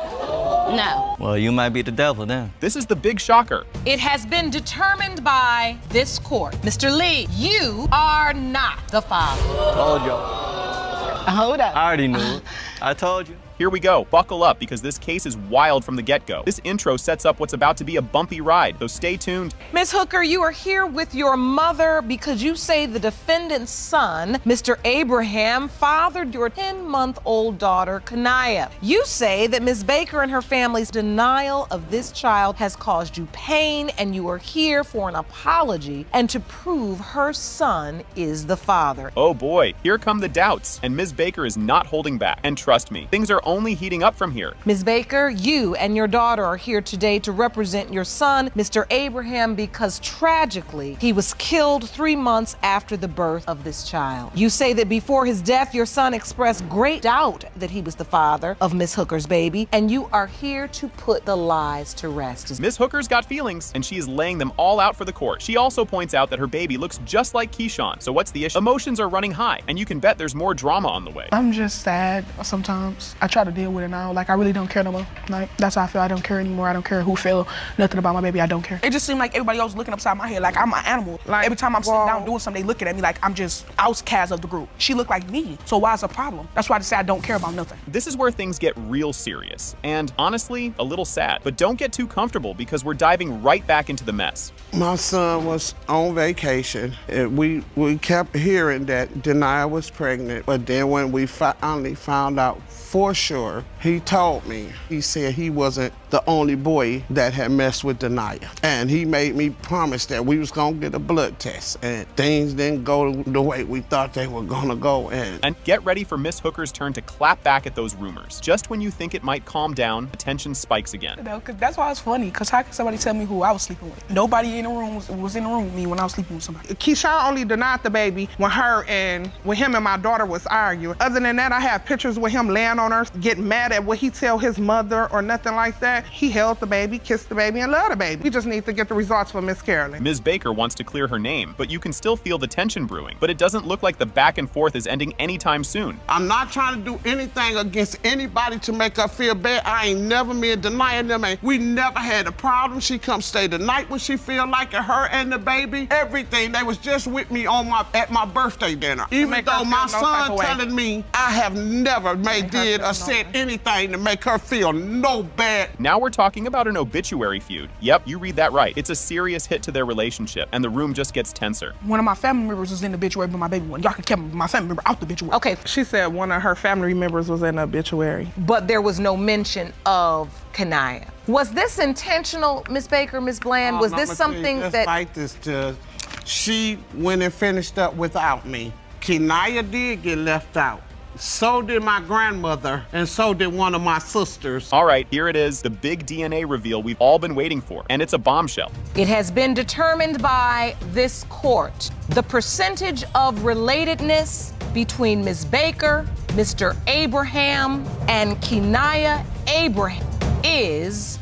No. Well, you might be the devil then. This is the big shocker. It has been determined by this court. Mr. Lee, you are not the father. Told y'all. Hold up. I already knew. I told you. Here we go. Buckle up because this case is wild from the get-go. This intro sets up what's about to be a bumpy ride, so stay tuned. Ms. Hooker, you are here with your mother because you say the defendant's son, Mr. Abraham, fathered your 10-month-old daughter, Kanaya. You say that Ms. Baker and her family's denial of this child has caused you pain, and you are here for an apology and to prove her son is the father. Oh boy, here come the doubts, and Ms. Baker is not holding back. And trust me, things are only heating up from here. Ms. Baker, you and your daughter are here today to represent your son, Mr. Abraham, because tragically, he was killed 3 months after the birth of this child. You say that before his death, your son expressed great doubt that he was the father of Miss Hooker's baby, and you are here to put the lies to rest. Miss Hooker's got feelings, and she is laying them all out for the court. She also points out that her baby looks just like Keyshawn. So what's the issue? Emotions are running high, and you can bet there's more drama on the way. I'm just sad sometimes. I try to deal with it now. Like, I really don't care no more. Like, that's how I feel. I don't care anymore. I don't care who feel nothing about my baby. I don't care. It just seemed like everybody else was looking upside my head like I'm an animal. Like, every time I'm sitting down doing something, they looking at me like I'm just outcast of the group. She looked like me, so why is a problem? That's why I just say I don't care about nothing. This is where things get real serious, and honestly, a little sad. But don't get too comfortable because we're diving right back into the mess. My son was on vacation, and we kept hearing that Denia was pregnant, but then when we finally found out for sure, he told me, he said he wasn't the only boy that had messed with Denia. And he made me promise that we was gonna get a blood test, and things didn't go the way we thought they were gonna go. And get ready for Miss Hooker's turn to clap back at those rumors. Just when you think it might calm down, the tension spikes again. You know, 'cause that's why it's funny, because how can somebody tell me who I was sleeping with? Nobody in the room was in the room with me when I was sleeping with somebody. Keyshawn only denied the baby when him and my daughter was arguing. Other than that, I have pictures with him laying on her, getting mad at what he tell his mother or nothing like that. He held the baby, kissed the baby, and loved the baby. We just need to get the results from Miss Carolyn. Ms. Baker wants to clear her name, but you can still feel the tension brewing. But it doesn't look like the back and forth is ending anytime soon. I'm not trying to do anything against anybody to make her feel bad. I ain't never been denying them. We never had a problem. She come stay the night when she feel like it, her and the baby. Everything. They was just with me at my birthday dinner. Even though my son telling me I have never did or said anything to make her feel no bad. Now we're talking about an obituary feud. Yep, you read that right. It's a serious hit to their relationship, and the room just gets tenser. One of my family members was in the obituary, but my baby one. Y'all can keep my family member out the obituary. Okay. She said one of her family members was in the obituary. But there was no mention of Kenia. Was this intentional, Miss Baker, Miss Bland? Was this something that... Like this, Judge. She went and finished up without me. Kenia did get left out. So did my grandmother, and so did one of my sisters. All right, here it is, the big DNA reveal we've all been waiting for, and it's a bombshell. It has been determined by this court. The percentage of relatedness between Ms. Baker, Mr. Abraham, and Kenia Abraham is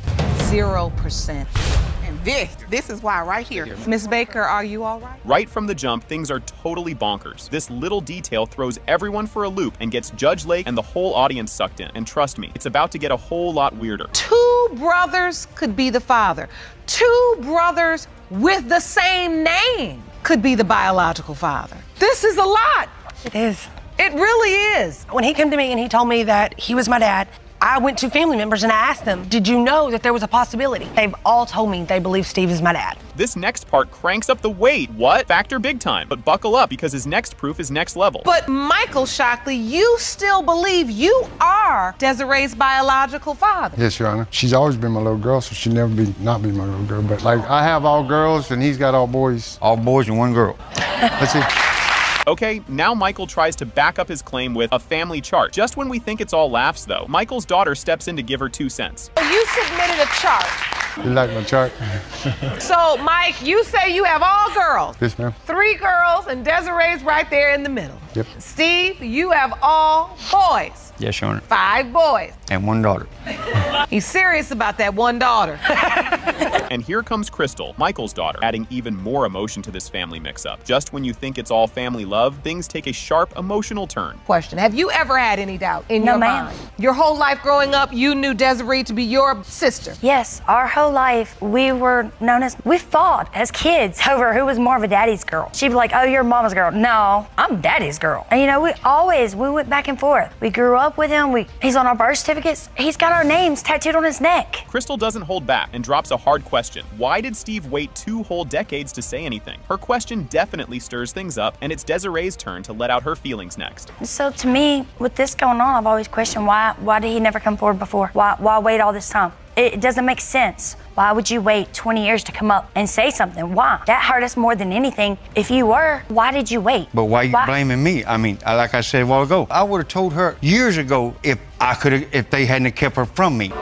0%. This is why right here. Ms. Baker, are you all right? Right from the jump, things are totally bonkers. This little detail throws everyone for a loop and gets Judge Lake and the whole audience sucked in. And trust me, it's about to get a whole lot weirder. 2 brothers could be the father. 2 brothers with the same name could be the biological father. This is a lot. It is. It really is. When he came to me and he told me that he was my dad, I went to family members and I asked them, did you know that there was a possibility? They've all told me they believe Steve is my dad. This next part cranks up the weight. What? Factor big time. But buckle up because his next proof is next level. But Michael Shockley, you still believe you are Desiree's biological father? Yes, Your Honor. She's always been my little girl, so she'll never not be my little girl. But like, I have all girls and he's got all boys. All boys and one girl. That's it. Okay, now Michael tries to back up his claim with a family chart. Just when we think it's all laughs, though, Michael's daughter steps in to give her 2 cents. You submitted a chart. You like my chart? So, Mike, you say you have all girls. Yes, ma'am. 3 girls, and Desiree's right there in the middle. Yep. Steve, you have all boys. Yes, Your Honor. 5 boys. And 1 daughter. He's serious about that 1 daughter. And here comes Crystal, Michael's daughter, adding even more emotion to this family mix-up. Just when you think it's all family love, things take a sharp emotional turn. Question, have you ever had any doubt in your mind? Your whole life growing up, you knew Desiree to be your sister? Yes, our whole life we fought as kids over who was more of a daddy's girl. She'd be like, oh, you're mama's girl. No, I'm daddy's girl. And you know, we went back and forth. We grew up with him. He's on our birth certificates. He's got our names tattooed on his neck. Crystal doesn't hold back and drops a hard question. Why did Steve wait 2 whole decades to say anything? Her question definitely stirs things up, and it's Desiree's turn to let out her feelings next. So to me, with this going on, I've always questioned why did he never come forward before? Why wait all this time? It doesn't make sense. Why would you wait 20 years to come up and say something? Why? That hurt us more than anything. If you were, why did you wait? But why are you blaming me? I mean, like I said a while ago, I would have told her years ago if they hadn't kept her from me.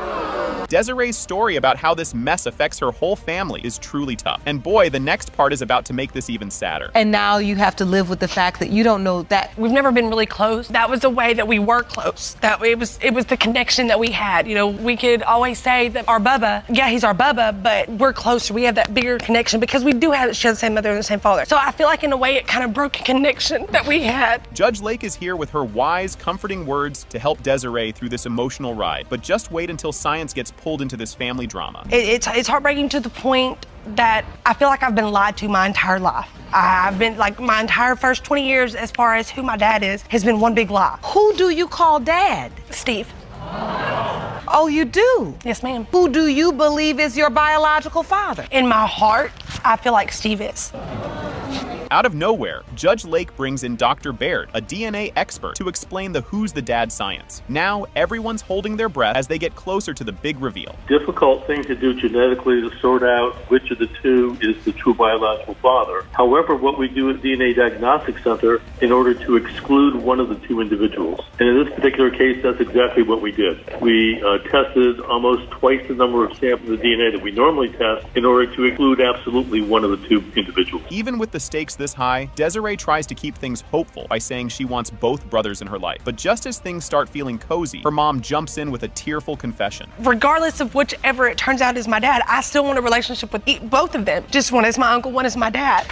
Desiree's story about how this mess affects her whole family is truly tough. And boy, the next part is about to make this even sadder. And now you have to live with the fact that you don't know that. We've never been really close. That was the way that we were close. That it was the connection that we had. You know, we could always say that our Bubba, yeah, he's our Bubba, but we're closer. We have that bigger connection because we do share the same mother and the same father. So I feel like in a way it kind of broke a connection that we had. Judge Lake is here with her wise, comforting words to help Desiree through this emotional ride. But just wait until science gets pulled into this family drama. It's heartbreaking to the point that I feel like I've been lied to my entire life. I've been, like, my entire first 20 years as far as who my dad is has been one big lie. Who do you call dad? Steve. Oh, you do? Yes, ma'am. Who do you believe is your biological father? In my heart, I feel like Steve is. Out of nowhere, Judge Lake brings in Dr. Baird, a DNA expert, to explain the who's the dad science. Now, everyone's holding their breath as they get closer to the big reveal. Difficult thing to do genetically to sort out which of the two is the true biological father. However, what we do at DNA Diagnostic Center in order to exclude one of the two individuals. And in this particular case, that's exactly what we did. We tested almost twice the number of samples of DNA that we normally test in order to exclude absolutely one of the two individuals. Even with the stakes this high, Desiree tries to keep things hopeful by saying she wants both brothers in her life. But just as things start feeling cozy, her mom jumps in with a tearful confession. Regardless of whichever it turns out is my dad, I still want a relationship with both of them. Just one is my uncle, one is my dad.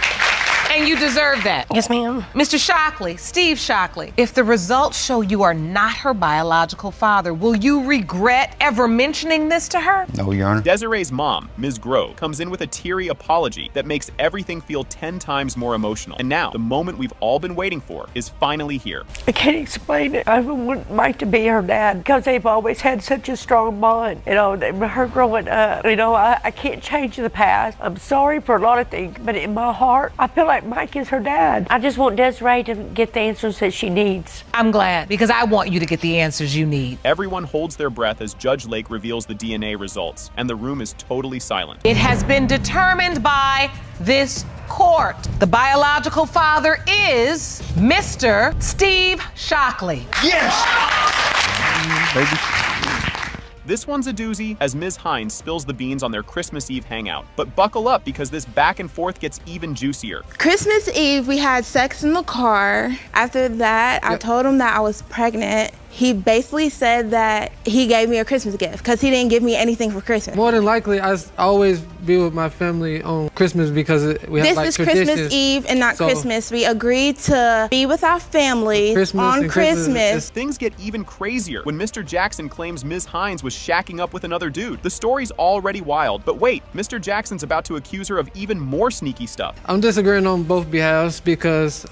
And you deserve that. Yes, ma'am. Mr. Shockley, Steve Shockley, if the results show you are not her biological father, will you regret ever mentioning this to her? No, Your Honor. Desiree's mom, Ms. Grove, comes in with a teary apology that makes everything feel 10 times more emotional. And now, the moment we've all been waiting for is finally here. I can't explain it. I wouldn't like to be her dad because they've always had such a strong bond. You know, her growing up, you know, I can't change the past. I'm sorry for a lot of things, but in my heart, I feel like Mike is her dad. I just want Desiree to get the answers that she needs. I'm glad, because I want you to get the answers you need. Everyone holds their breath as Judge Lake reveals the DNA results, and the room is totally silent. It has been determined by this court. The biological father is Mr. Steve Shockley. Yes! Baby. This one's a doozy as Ms. Hines spills the beans on their Christmas Eve hangout. But buckle up because this back and forth gets even juicier. Christmas Eve, we had sex in the car. After that, I told him that I was pregnant. He basically said that he gave me a Christmas gift because he didn't give me anything for Christmas. More than likely, I always be with my family on Christmas because we have like traditions. This is Christmas Eve and not Christmas. We agreed to be with our family on Christmas. Things get even crazier when Mr. Jackson claims Ms. Hines was shacking up with another dude. The story's already wild, but wait, Mr. Jackson's about to accuse her of even more sneaky stuff. I'm disagreeing on both behalves because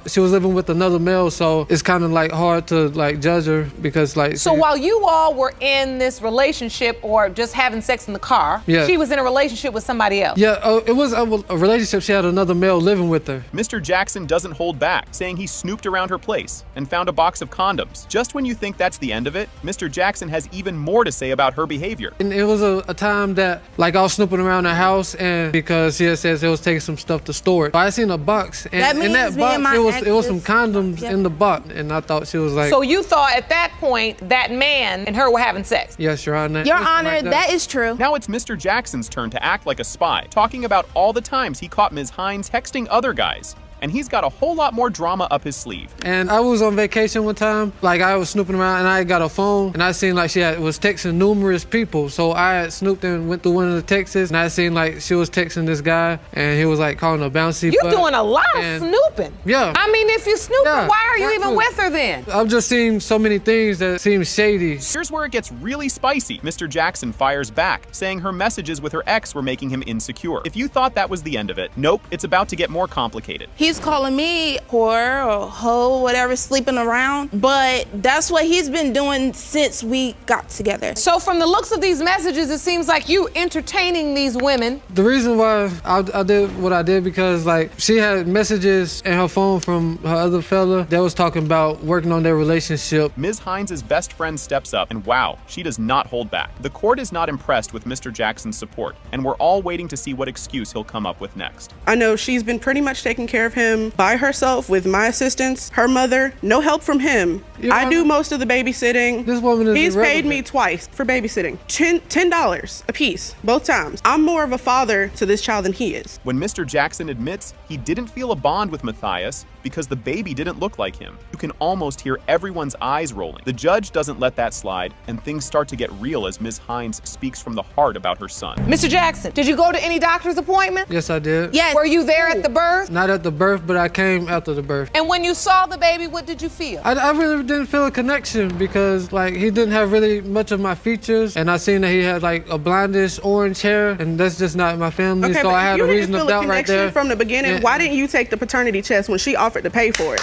she was living with another male, so it's kind of like hard to like judge her because like. So while you all were in this relationship or just having sex in the car, she was in a relationship with somebody else. Yeah, it was a relationship. She had another male living with her. Mr. Jackson doesn't hold back, saying he snooped around her place and found a box of condoms. Just when you think that's the end of it, Mr. Jackson has even more to say about her behavior. And it was a time that like I was snooping around the house and because she says it was taking some stuff to store it. I seen a box and in that box it was some condoms in the box and I thought she was like. So you thought at that point that man and her were having sex? Yes, Your Honor. Your Honor, that is true. Now it's Mr. Jackson's turn to act like a spy, talking about all the times he caught Ms. Hines texting other guys. And he's got a whole lot more drama up his sleeve. And I was on vacation one time, like I was snooping around and I got a phone and I seen like she was texting numerous people. So I had snooped and went through one of the texts and I seen like she was texting this guy and he was like calling her bouncy. You're doing a lot of snooping. Yeah. I mean, if you're snooping, why are you even with her then? I've just seen so many things that seem shady. Here's where it gets really spicy. Mr. Jackson fires back, saying her messages with her ex were making him insecure. If you thought that was the end of it, nope, it's about to get more complicated. He's He's calling me whore or hoe, whatever, sleeping around. But that's what he's been doing since we got together. So from the looks of these messages, it seems like you entertaining these women. The reason why I did what I did because like she had messages in her phone from her other fella that was talking about working on their relationship. Ms. Hines' best friend steps up, and wow, she does not hold back. The court is not impressed with Mr. Jackson's support, and we're all waiting to see what excuse he'll come up with next. I know she's been pretty much taking care of him by herself with my assistance, her mother, no help from him. I do most of the babysitting. This woman is He's irrelevant. paid me twice for babysitting, $10 a piece, both times. I'm more of a father to this child than he is. When Mr. Jackson admits he didn't feel a bond with Matthias because the baby didn't look like him, you can almost hear everyone's eyes rolling. The judge doesn't let that slide, and things start to get real as Ms. Hines speaks from the heart about her son. Mr. Jackson, did you go to any doctor's appointment? Yes, I did. Yes. Were you there at the birth? Not at the birth, but I came after the birth. And when you saw the baby, what did you feel? I really didn't feel a connection because like he didn't have really much of my features, and I seen that he had like a blondish orange hair, and that's just not my family. Okay, So but I had you a reason didn't to feel a doubt right connection there. from the beginning. Yeah. Why didn't you take the paternity test when she offered to pay for it?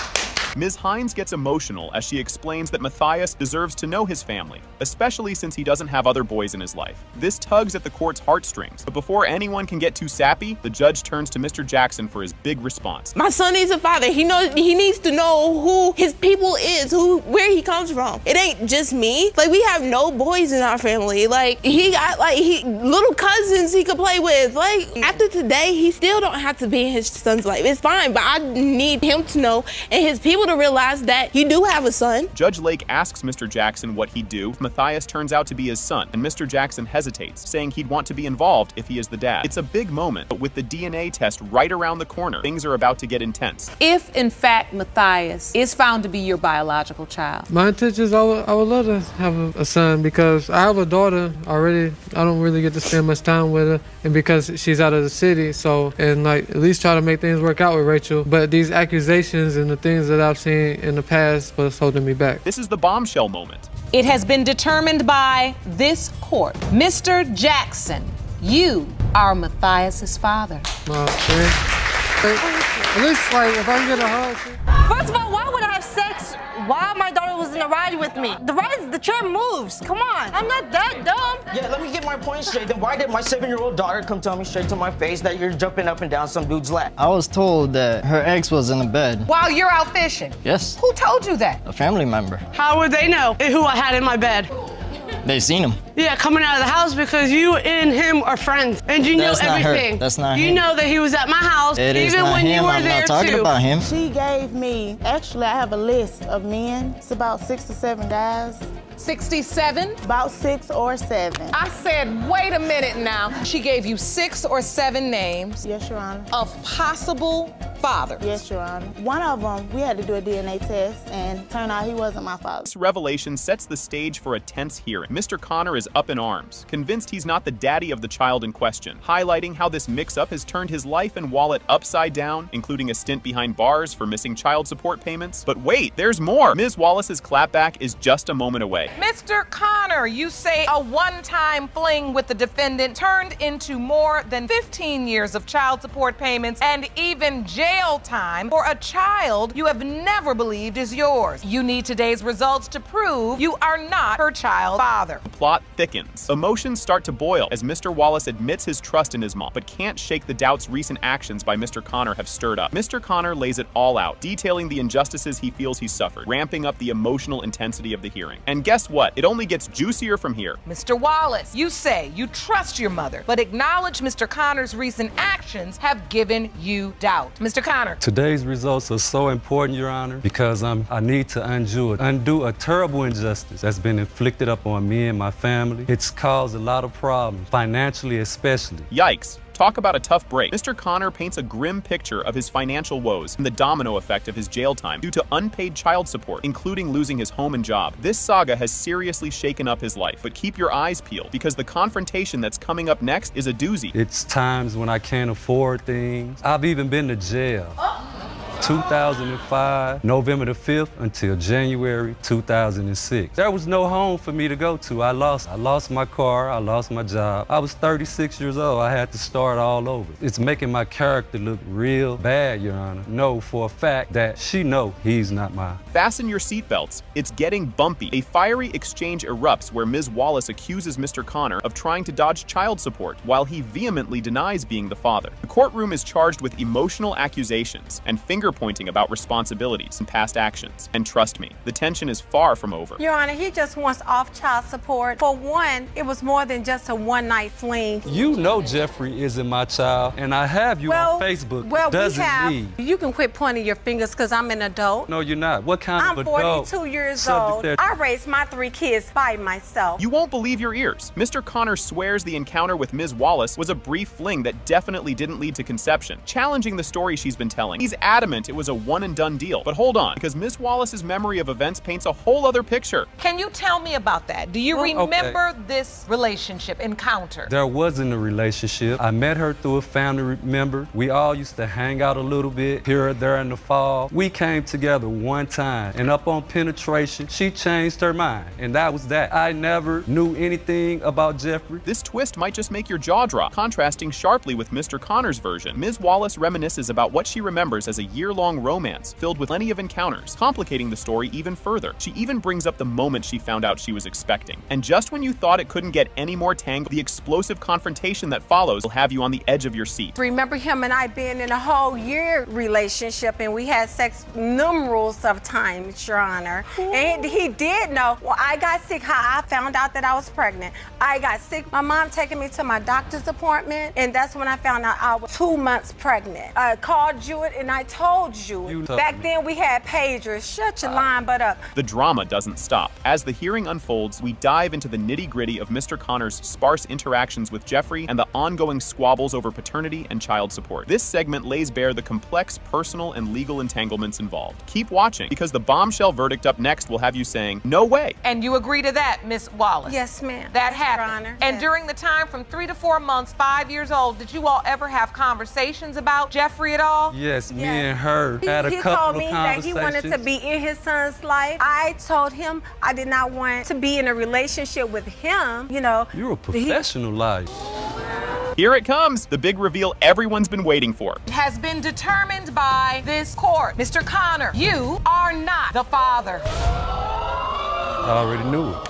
Ms. Hines gets emotional as she explains that Matthias deserves to know his family, especially since he doesn't have other boys in his life. This tugs at the court's heartstrings, but before anyone can get too sappy, the judge turns to Mr. Jackson for his big response. My son needs a father. He needs to know who his people is, where he comes from. It ain't just me. Like, we have no boys in our family. Like, he got little cousins he could play with. Like, after today, he still don't have to be in his son's life. It's fine, but I need him to know and his people to realize that you do have a son. Judge Lake asks Mr. Jackson what he'd do if Matthias turns out to be his son, and Mr. Jackson hesitates, saying he'd want to be involved if he is the dad. It's a big moment, but with the DNA test right around the corner, things are about to get intense. If, in fact, Matthias is found to be your biological child. My intention is I would love to have a son because I have a daughter already. I don't really get to spend much time with her, and because she's out of the city, so, and like at least try to make things work out with Rachel. But these accusations and the things that I've seen in the past was holding me back. This is the bombshell moment. It has been determined by this court. Mr. Jackson, you are Matthias's father. At least, like, if I can get a hug. First of all, why would I have sex while my daughter was in the ride with me? The chair moves. Come on. I'm not that dumb. Yeah, let me get my point straight. Then why did my 7-year-old daughter come tell me straight to my face that you're jumping up and down some dude's lap? I was told that her ex was in the bed. While you're out fishing? Yes. Who told you that? A family member. How would they know who I had in my bed? They seen him. Yeah, coming out of the house because you and him are friends, and you know That's not her. everything. That's not You him. know that he was at my house, It is even not when you him. were I'm there not talking too. about him. She gave me, actually I have a list of men. It's about 6 or 7 guys. 67? About 6 or 7. I said, wait a minute now. She gave you 6 or 7 names. Yes, Your Honor. Of possible fathers. Yes, Your Honor. One of them, we had to do a DNA test, and turned out he wasn't my father. This revelation sets the stage for a tense hearing. Mr. Connor is up in arms, convinced he's not the daddy of the child in question, highlighting how this mix-up has turned his life and wallet upside down, including a stint behind bars for missing child support payments. But wait, there's more! Ms. Wallace's clapback is just a moment away. Mr. Connor, you say a one-time fling with the defendant turned into more than 15 years of child support payments and even jail time for a child you have never believed is yours. You need today's results to prove you are not her child's father. The plot thickens. Emotions start to boil as Mr. Wallace admits his trust in his mom, but can't shake the doubts recent actions by Mr. Connor have stirred up. Mr. Connor lays it all out, detailing the injustices he feels he suffered, ramping up the emotional intensity of the hearing. And guess what? It only gets juicier from here. Mr. Wallace, you say you trust your mother, but acknowledge Mr. Connor's recent actions have given you doubt. Mr. Connor. Today's results are so important, Your Honor, because I need to undo a terrible injustice that's been inflicted upon me and my family. It's caused a lot of problems, financially especially. Yikes. Talk about a tough break. Mr. Connor paints a grim picture of his financial woes and the domino effect of his jail time due to unpaid child support, including losing his home and job. This saga has seriously shaken up his life, but keep your eyes peeled because the confrontation that's coming up next is a doozy. It's times when I can't afford things. I've even been to jail. 2005, November the 5th until January 2006. There was no home for me to go to. I lost my car, I lost my job. I was 36 years old. I had to start all over. It's making my character look real bad, Your Honor. Know for a fact that she know he's not mine. Fasten your seatbelts. It's getting bumpy. A fiery exchange erupts where Ms. Wallace accuses Mr. Connor of trying to dodge child support while he vehemently denies being the father. The courtroom is charged with emotional accusations and finger-pointing about responsibilities and past actions. And trust me, the tension is far from over. Your Honor, he just wants off child support. For one, it was more than just a one-night fling. You know Jeffrey isn't my child, and I have you on Facebook. Well, Doesn't mean. You can quit pointing your fingers because I'm an adult. No, you're not. What kind I'm of adult? 42 years old. I raised my 3 kids by myself. You won't believe your ears. Mr. Connor swears the encounter with Ms. Wallace was a brief fling that definitely didn't lead to conception, challenging the story she's been telling. He's adamant it was a one-and-done deal. But hold on, because Ms. Wallace's memory of events paints a whole other picture. Can you tell me about that? Do you remember this relationship, encounter? There wasn't a relationship. I met her through a family member. We all used to hang out a little bit here or there in the fall. We came together one time, and up on penetration, she changed her mind, and that was that. I never knew anything about Jeffrey. This twist might just make your jaw drop, contrasting sharply with Mr. Connor's version. Ms. Wallace reminisces about what she remembers as a year-long romance filled with plenty of encounters, complicating the story even further. She even brings up the moment she found out she was expecting. And just when you thought it couldn't get any more tangled, the explosive confrontation that follows will have you on the edge of your seat. Remember him and I being in a whole year relationship, and we had sex numerous of times, Your Honor. And he did know. Well, I got sick. How I found out that I was pregnant. I got sick. My mom taking me to my doctor's appointment, and that's when I found out I was 2 months pregnant. I called you and I told you. Back then we had pagers. Shut your lying butt up. The drama doesn't stop. As the hearing unfolds, we dive into the nitty-gritty of Mr. Connor's sparse interactions with Jeffrey and the ongoing squabbles over paternity and child support. This segment lays bare the complex personal and legal entanglements involved. Keep watching, because the bombshell verdict up next will have you saying, no way. And you agree to that, Miss Wallace? Yes, ma'am. That happened. And during the time from 3 to 4 months, 5 years old, did you all ever have conversations about Jeffrey at all? Yes, me and her had a He couple told of me that he wanted to be in his son's life. I told him I did not want to be in a relationship with him. You know, You're a professional liar. Here it comes, the big reveal everyone's been waiting for. It has been determined by this court. Mr. Connor, you are not the father. I already knew it.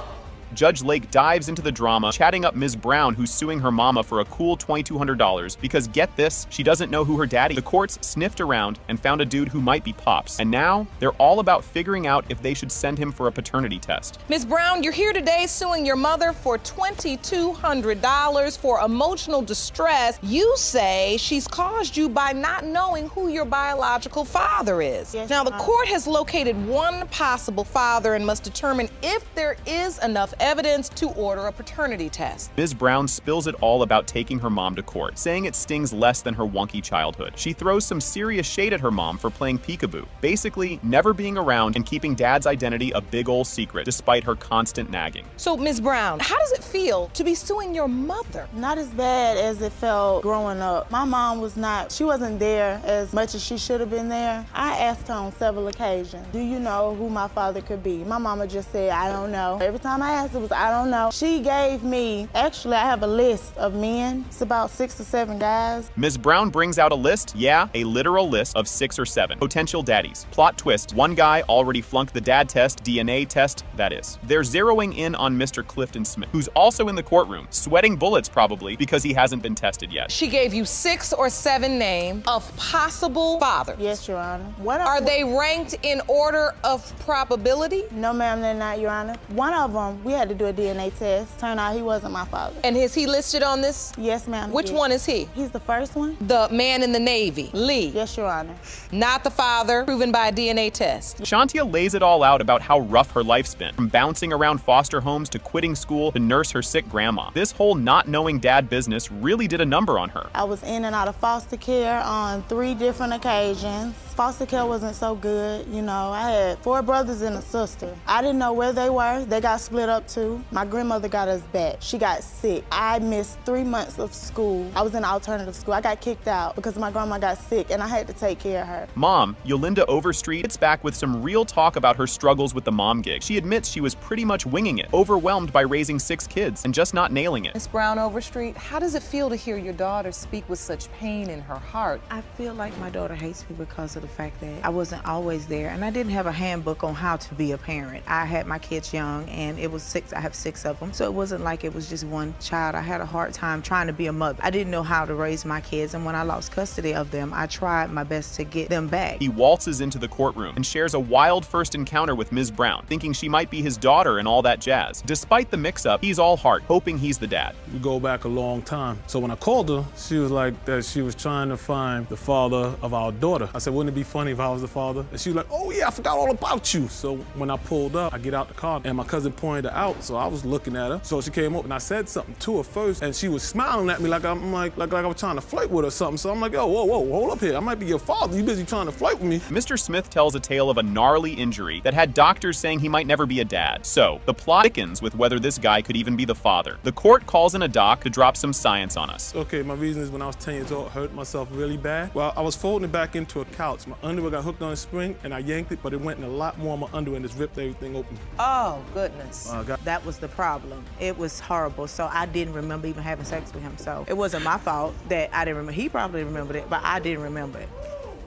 Judge Lake dives into the drama, chatting up Ms. Brown, who's suing her mama for a cool $2,200 because, get this, she doesn't know who her daddy. The courts sniffed around and found a dude who might be Pops. And now, they're all about figuring out if they should send him for a paternity test. Ms. Brown, you're here today suing your mother for $2,200 for emotional distress. You say she's caused you by not knowing who your biological father is. Yes, now, the court has located one possible father and must determine if there is enough evidence to order a paternity test. Ms. Brown spills it all about taking her mom to court, saying it stings less than her wonky childhood. She throws some serious shade at her mom for playing peekaboo, basically never being around and keeping Dad's identity a big ol' secret despite her constant nagging. So, Ms. Brown, how does it feel to be suing your mother? Not as bad as it felt growing up. My mom she wasn't there as much as she should have been there. I asked her on several occasions, do you know who my father could be? My mama just said, I don't know. Every time I asked, it was, I don't know. She gave me, actually, I have a list of men. It's about 6 or 7 guys. Ms. Brown brings out a list, a literal list of 6 or 7 potential daddies. Plot twist, one guy already flunked the dad test, DNA test, that is. They're zeroing in on Mr. Clifton Smith, who's also in the courtroom, sweating bullets probably because he hasn't been tested yet. She gave you 6 or 7 names of possible fathers. Yes, Your Honor. Are they ranked in order of probability? No, ma'am, they're not, Your Honor. One of them, we had to do a DNA test. Turned out he wasn't my father. And is he listed on this? Yes, ma'am. Which one is he? He's the first one. The man in the Navy, Lee. Yes, Your Honor. Not the father, proven by a DNA test. Shantia lays it all out about how rough her life's been, from bouncing around foster homes to quitting school to nurse her sick grandma. This whole not knowing dad business really did a number on her. I was in and out of foster care on 3 different occasions. Foster care wasn't so good, you know. I had 4 brothers and a sister. I didn't know where they were. They got split up too. My grandmother got us back. She got sick. I missed 3 months of school. I was in alternative school. I got kicked out because my grandma got sick and I had to take care of her. Mom, Yolinda Overstreet, gets back with some real talk about her struggles with the mom gig. She admits she was pretty much winging it, overwhelmed by raising 6 kids and just not nailing it. Ms. Brown Overstreet, how does it feel to hear your daughter speak with such pain in her heart? I feel like my daughter hates me because of the fact that I wasn't always there and I didn't have a handbook on how to be a parent. I had my kids young and it was 6, I have 6 of them. So it wasn't like it was just one child. I had a hard time trying to be a mother. I didn't know how to raise my kids, and when I lost custody of them, I tried my best to get them back. He waltzes into the courtroom and shares a wild first encounter with Ms. Brown, thinking she might be his daughter and all that jazz. Despite the mix-up, he's all heart, hoping he's the dad. We go back a long time. So when I called her, she was like that she was trying to find the father of our daughter. I said, wouldn't it be funny if I was the father? And she was like, oh yeah, I forgot all about you. So when I pulled up, I get out the car and my cousin pointed her out. So I was looking at her. So she came up and I said something to her first and she was smiling at me like I was trying to flirt with her or something. So I'm like, oh, whoa, hold up here. I might be your father. You busy trying to flirt with me. Mr. Smith tells a tale of a gnarly injury that had doctors saying he might never be a dad. So the plot thickens with whether this guy could even be the father. The court calls in a doc to drop some science on us. Okay, my reason is when I was 10 years old, I hurt myself really bad. Well, I was folding it back into a couch. My underwear got hooked on a spring and I yanked it, but it went in a lot more on my underwear and just ripped everything open. Oh, goodness. That was the problem. It was horrible. So I didn't remember even having sex with him. So it wasn't my fault that I didn't remember. He probably remembered it, but I didn't remember it.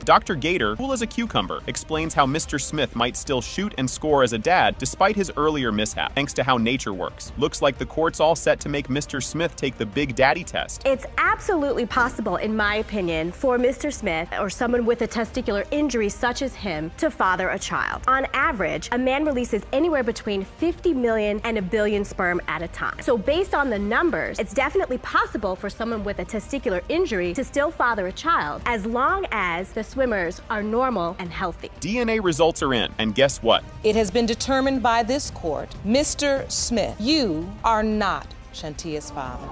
Dr. Gator, cool as a cucumber, explains how Mr. Smith might still shoot and score as a dad despite his earlier mishap, thanks to how nature works. Looks like the court's all set to make Mr. Smith take the big daddy test. It's absolutely possible, in my opinion, for Mr. Smith or someone with a testicular injury such as him to father a child. On average, a man releases anywhere between 50 million and 1 billion sperm at a time. So based on the numbers, it's definitely possible for someone with a testicular injury to still father a child, as long as the swimmers are normal and healthy. DNA results are in, and guess what? It has been determined by this court, Mr. Smith, you are not Shantia's father.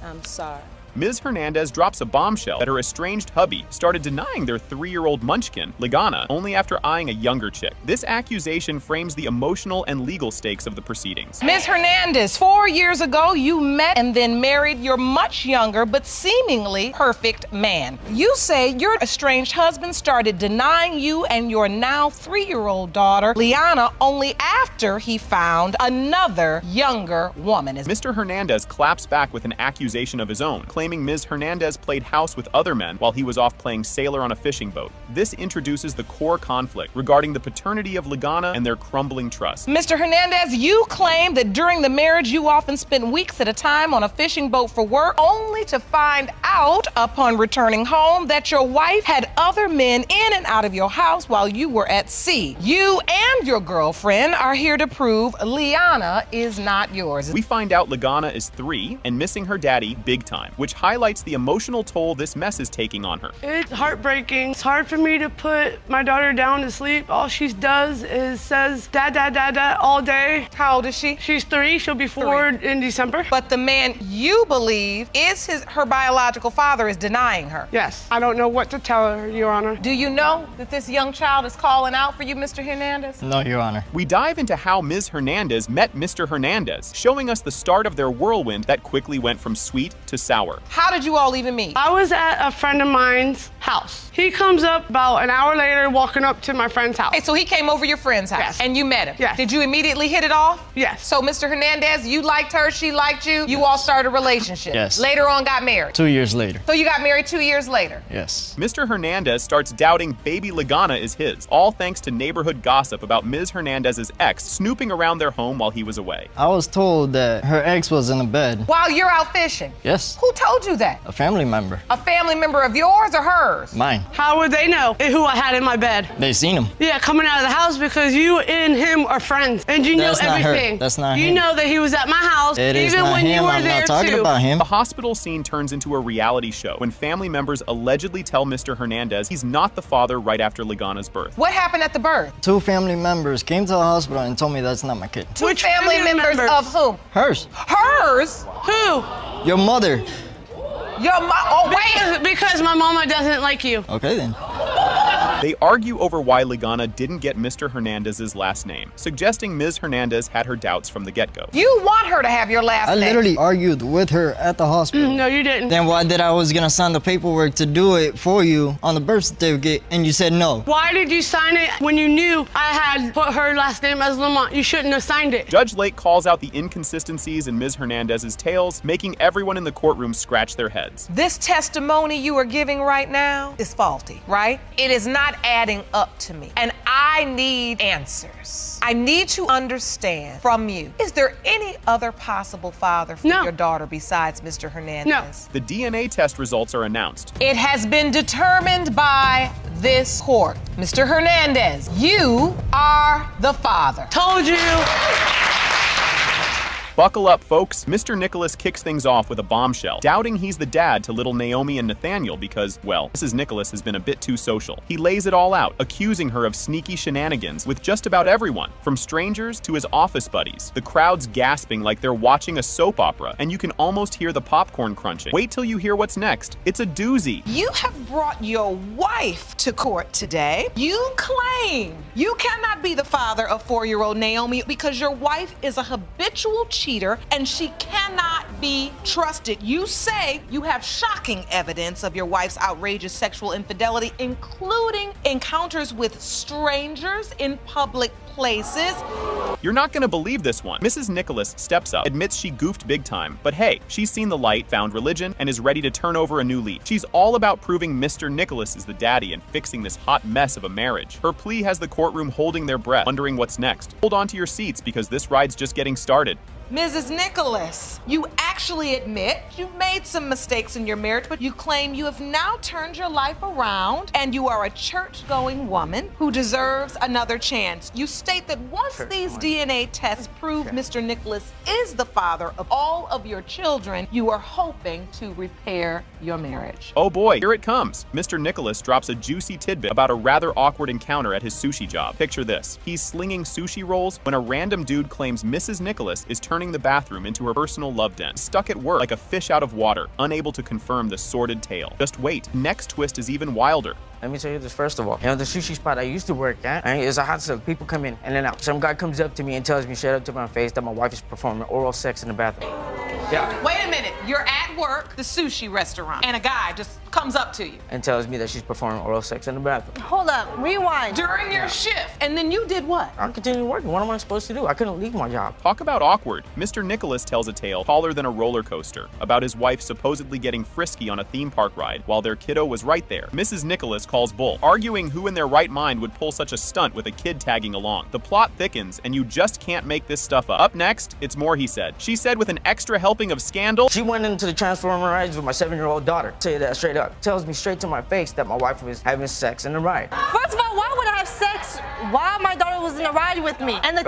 I'm sorry. Ms. Hernandez drops a bombshell that her estranged hubby started denying their 3-year-old munchkin, Ligana, only after eyeing a younger chick. This accusation frames the emotional and legal stakes of the proceedings. Ms. Hernandez, 4 years ago, you met and then married your much younger but seemingly perfect man. You say your estranged husband started denying you and your now 3-year-old daughter, Liana, only after he found another younger woman. Mr. Hernandez claps back with an accusation of his own, claiming Ms. Hernandez played house with other men while he was off playing sailor on a fishing boat. This introduces the core conflict regarding the paternity of Ligana and their crumbling trust. Mr. Hernandez, you claim that during the marriage you often spent weeks at a time on a fishing boat for work, only to find out upon returning home that your wife had other men in and out of your house while you were at sea. You and your girlfriend are here to prove Liana is not yours. We find out Ligana is 3 and missing her daddy big time, which highlights the emotional toll this mess is taking on her. It's heartbreaking. It's hard for me to put my daughter down to sleep. All she does is says, dad, dad, dad, dad, all day. How old is she? She's 3. She'll be 4 in December. But the man you believe is her biological father is denying her. Yes. I don't know what to tell her, Your Honor. Do you know that this young child is calling out for you, Mr. Hernandez? No, Your Honor. We dive into how Ms. Hernandez met Mr. Hernandez, showing us the start of their whirlwind that quickly went from sweet to sour. How did you all even meet? I was at a friend of mine's house. He comes up about an hour later walking up to my friend's house. Okay, so he came over your friend's house. Yes. And you met him? Yes. Did you immediately hit it off? Yes. So Mr. Hernandez, you liked her, she liked you, you all started a relationship. Yes. Later on got married. 2 years later. So you got married 2 years later? Yes. Mr. Hernandez starts doubting baby Ligana is his, all thanks to neighborhood gossip about Ms. Hernandez's ex snooping around their home while he was away. I was told that her ex was in the bed. While you're out fishing? Yes. Who told you that? A family member. A family member of yours or hers? Mine. How would they know who I had in my bed? They seen him. Yeah, coming out of the house because you and him are friends. And you know That's not her. everything. That's not You him. know that he was at my house It is even not when you him. were I'm there not talking too. about him. The hospital scene turns into a reality show when family members allegedly tell Mr. Hernandez he's not the father right after Ligana's birth. What happened at the birth? 2 family members came to the hospital and told me that's not my kid. Which family members of whom? Hers. Hers? Who? Your mother. Your mom? Oh, wait. Because my mama doesn't like you. Okay then. They argue over why Ligana didn't get Mr. Hernandez's last name, suggesting Ms. Hernandez had her doubts from the get-go. You want her to have your last I name. literally argued with her at the hospital. No, you didn't. Then why did I was gonna sign the paperwork to do it for you on the birth certificate and you said no? Why did you sign it when you knew I had put her last name as Lamont? You shouldn't have signed it. Judge Lake calls out the inconsistencies in Ms. Hernandez's tales, making everyone in the courtroom scratch their heads. This testimony you are giving right now is faulty, right? It is not adding up to me. And I need answers. I need to understand from you, is there any other possible father for your daughter besides Mr. Hernandez? No. The DNA test results are announced. It has been determined by this court. Mr. Hernandez, you are the father. Told you. Buckle up, folks. Mr. Nicholas kicks things off with a bombshell, doubting he's the dad to little Naomi and Nathaniel because, well, Mrs. Nicholas has been a bit too social. He lays it all out, accusing her of sneaky shenanigans with just about everyone, from strangers to his office buddies. The crowd's gasping like they're watching a soap opera, and you can almost hear the popcorn crunching. Wait till you hear what's next. It's a doozy. You have brought your wife to court today. You claim you cannot be the father of 4-year-old Naomi because your wife is a habitual cheater and she cannot be trusted. You say you have shocking evidence of your wife's outrageous sexual infidelity, including encounters with strangers in public places. You're not gonna believe this one. Mrs. Nicholas steps up, admits she goofed big time, but hey, she's seen the light, found religion, and is ready to turn over a new leaf. She's all about proving Mr. Nicholas is the daddy and fixing this hot mess of a marriage. Her plea has the courtroom holding their breath, wondering what's next. Hold on to your seats because this ride's just getting started. Mrs. Nicholas, you actually admit you made some mistakes in your marriage, but you claim you have now turned your life around and you are a church-going woman who deserves another chance. You state that once these DNA tests prove Mr. Nicholas is the father of all of your children, you are hoping to repair your marriage. Oh boy, here it comes. Mr. Nicholas drops a juicy tidbit about a rather awkward encounter at his sushi job. Picture this. He's slinging sushi rolls when a random dude claims Mrs. Nicholas is turning the bathroom into her personal love den, stuck at work like a fish out of water, unable to confirm the sordid tale. Just wait, next twist is even wilder. Let me tell you this first of all. You know, the sushi spot I used to work at, it's a hot silk. People come in and then out. Some guy comes up to me and tells me straight up to my face that my wife is performing oral sex in the bathroom. Yeah. Wait a minute, you're at work, the sushi restaurant, and a guy just comes up to you. And tells me that she's performing oral sex in the bathroom. Hold up, rewind. During your shift, and then you did what? I continued working. What am I supposed to do? I couldn't leave my job. Talk about awkward. Mr. Nicholas tells a tale taller than a roller coaster about his wife supposedly getting frisky on a theme park ride while their kiddo was right there. Mrs. Nicholas calls bull, arguing who in their right mind would pull such a stunt with a kid tagging along. The plot thickens, and you just can't make this stuff up. Up next, it's more he said. She said with an extra helping of scandal. She went into the Transformer rides with my 7-year-old daughter. Tell you that straight up. Tells me straight to my face that my wife was having sex in the ride. First of all, why would I have sex while my daughter was in the ride with me? And the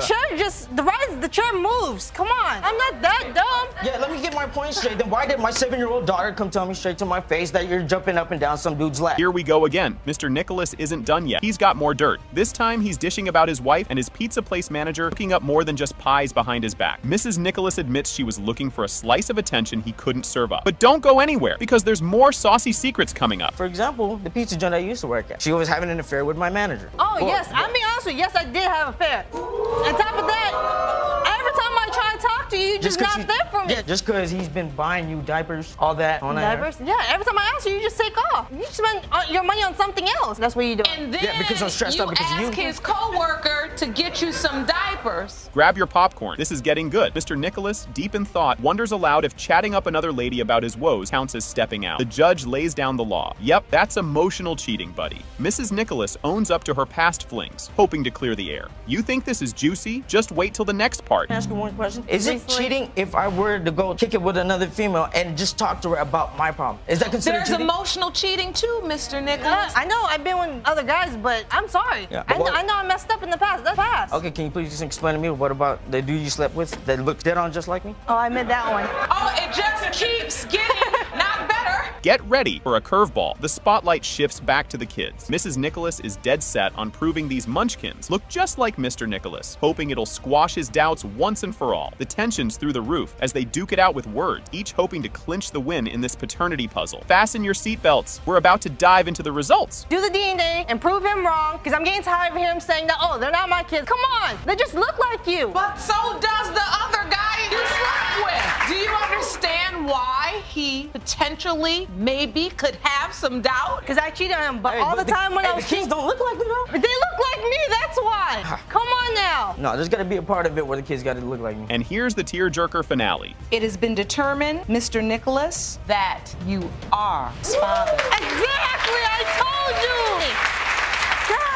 chair moves. Come on. I'm not that dumb. Yeah, let me get my point straight. Then why did my 7-year-old daughter come tell me straight to my face that you're jumping up and down some dude's lap? Here we go again. Mr. Nicholas isn't done yet. He's got more dirt. This time he's dishing about his wife and his pizza place manager cooking up more than just pies behind his back. Mrs. Nicholas admits she was looking for a slice of attention he couldn't serve up. But don't go anywhere because there's more saucy secrets coming up. For example, the pizza joint I used to work at. She was having an affair with my manager. Oh, yes. I'm being honest with you. Yes, I did have an affair. On top of that, every time I try to talk to you, you're just not there for me. Yeah, just because he's been buying you diapers, all that. On diapers? Yeah, every time I ask you, you just take off. You spend your money on something else. That's what you do. And then yeah, because I'm stressed out because ask his co-worker to get you some diapers. Grab your popcorn. This is getting good. Mr. Nicholas, deep in thought, wonders aloud if chatting up another lady about his woes counts as stepping out. The judge lays down the law. Yep, that's emotional cheating, buddy. Mrs. Nicholas owns up to her past flings, hoping to clear the air. You think this is juicy? Just wait till the next part. Can I ask you one question? Is it cheating if I were to go kick it with another female and just talk to her about my problem? Is that considered There's cheating? emotional cheating too, Mr. Nicholas. I know I've been with other guys, but I'm sorry. Yeah, I know I messed up in the past. That's past. Okay, can you please just explain to me what about the dude you slept with that looks dead on just like me? Oh, I meant that one. Oh, it just keeps getting not better. Get ready for a curveball. The spotlight shifts back to the kids. Mrs. Nicholas is dead set on proving these munchkins look just like Mr. Nicholas, hoping it'll squash his doubts once and for all. The tension's through the roof as they duke it out with words, each hoping to clinch the win in this paternity puzzle. Fasten your seatbelts. We're about to dive into the results. Do the DNA and prove him wrong, because I'm getting tired of him saying that, oh, they're not my kids. Come on, they just look like you. But so does the other guy you slept with. Do you understand why he potentially, maybe, could have some doubt? Because I cheated on him, but all the time when I was cheating, don't look like me, though. they look like me, that's why. Come on now. No, there's gotta be a part of it where the kids gotta look like me. And here's the tearjerker finale. It has been determined, Mr. Nicholas, that you are his father. Exactly, I told you. God.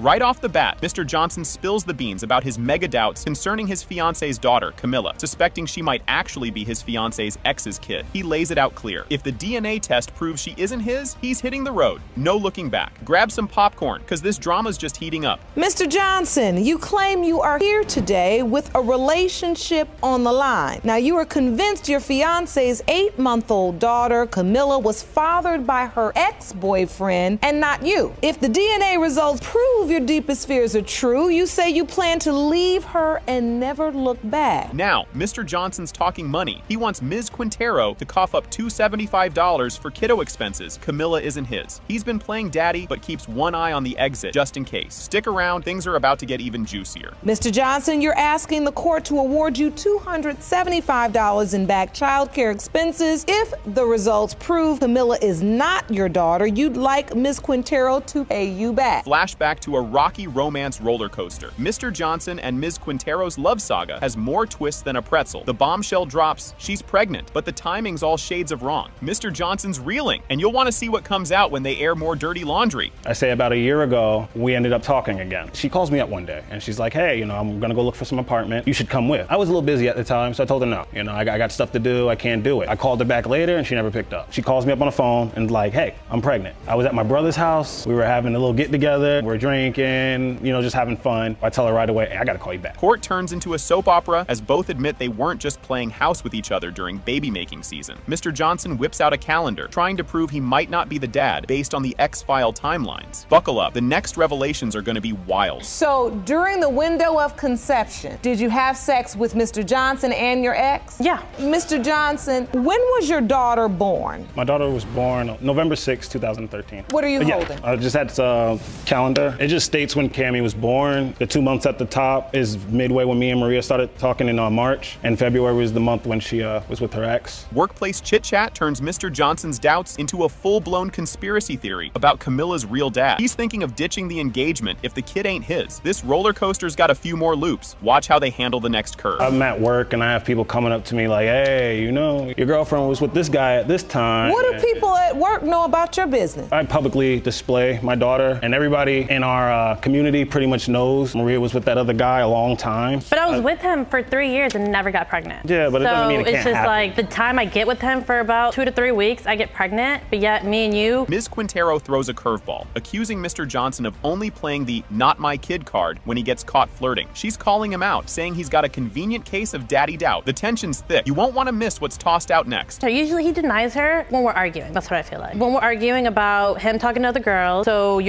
Right off the bat, Mr. Johnson spills the beans about his mega doubts concerning his fiance's daughter, Camilla, suspecting she might actually be his fiance's ex's kid. He lays it out clear. If the DNA test proves she isn't his, he's hitting the road. No looking back. Grab some popcorn, because this drama's just heating up. Mr. Johnson, you claim you are here today with a relationship on the line. Now, you are convinced your fiance's 8-month-old daughter, Camilla, was fathered by her ex-boyfriend and not you. If the DNA results prove your deepest fears are true, you say you plan to leave her and never look back. Now, Mr. Johnson's talking money. He wants Ms. Quintero to cough up $275 for kiddo expenses. Camilla isn't his. He's been playing daddy, but keeps one eye on the exit, just in case. Stick around, things are about to get even juicier. Mr. Johnson, you're asking the court to award you $275 in back child care expenses. If the results prove Camilla is not your daughter, you'd like Ms. Quintero to pay you back. Flashback to a rocky romance roller coaster. Mr. Johnson and Ms. Quintero's love saga has more twists than a pretzel. The bombshell drops, she's pregnant, but the timing's all shades of wrong. Mr. Johnson's reeling, and you'll want to see what comes out when they air more dirty laundry. I say about a year ago, we ended up talking again. She calls me up one day and she's like, hey, I'm gonna go look for some apartment. You should come with. I was a little busy at the time, so I told her no. I got stuff to do, I can't do it. I called her back later and she never picked up. She calls me up on the phone and like, hey, I'm pregnant. I was at my brother's house, we were having a little get together, we're drinking, just having fun. I tell her right away, hey, I gotta call you back. Court turns into a soap opera as both admit they weren't just playing house with each other during baby making season. Mr. Johnson whips out a calendar, trying to prove he might not be the dad based on the X-File timelines. Buckle up, the next revelations are gonna be wild. So during the window of conception, did you have sex with Mr. Johnson and your ex? Yeah. Mr. Johnson, when was your daughter born? My daughter was born November 6, 2013. What are you holding? I just had a calendar. It just states when Cammie was born. The 2 months at the top is midway when me and Maria started talking in March, and February was the month when she was with her ex. Workplace chit-chat turns Mr. Johnson's doubts into a full-blown conspiracy theory about Camilla's real dad. He's thinking of ditching the engagement if the kid ain't his. This roller coaster's got a few more loops. Watch how they handle the next curve. I'm at work and I have people coming up to me like, hey, your girlfriend was with this guy at this time. What do people at work know about your business? I publicly display my daughter, and everybody in our community pretty much knows Maria was with that other guy a long time. But I was with him for 3 years and never got pregnant. Yeah, but it doesn't mean it can't it's just happen. like the time I get with him for about 2 to 3 weeks, I get pregnant, but yet me and you. Ms. Quintero throws a curveball, accusing Mr. Johnson of only playing the not my kid card when he gets caught flirting. She's calling him out, saying he's got a convenient case of daddy doubt. The tension's thick. You won't want to miss what's tossed out next. So usually he denies her when we're arguing. That's what I feel like. When we're arguing about him talking to other girls, so are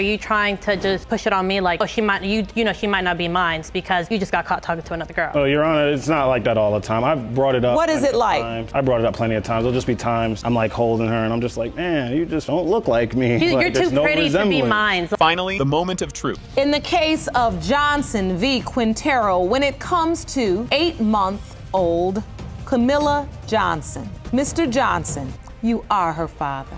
you trying to just push it on me like, oh, she might not be mine because you just got caught talking to another girl? Oh, Your Honor, it's not like that all the time. I've brought it up. What is it like? I brought it up plenty of times. There'll just be times I'm like holding her and I'm just like, man, you just don't look like me. You're too pretty to be mine. Finally, the moment of truth. In the case of Johnson v. Quintero, when it comes to 8-month-old Camilla Johnson, Mr. Johnson, you are her father.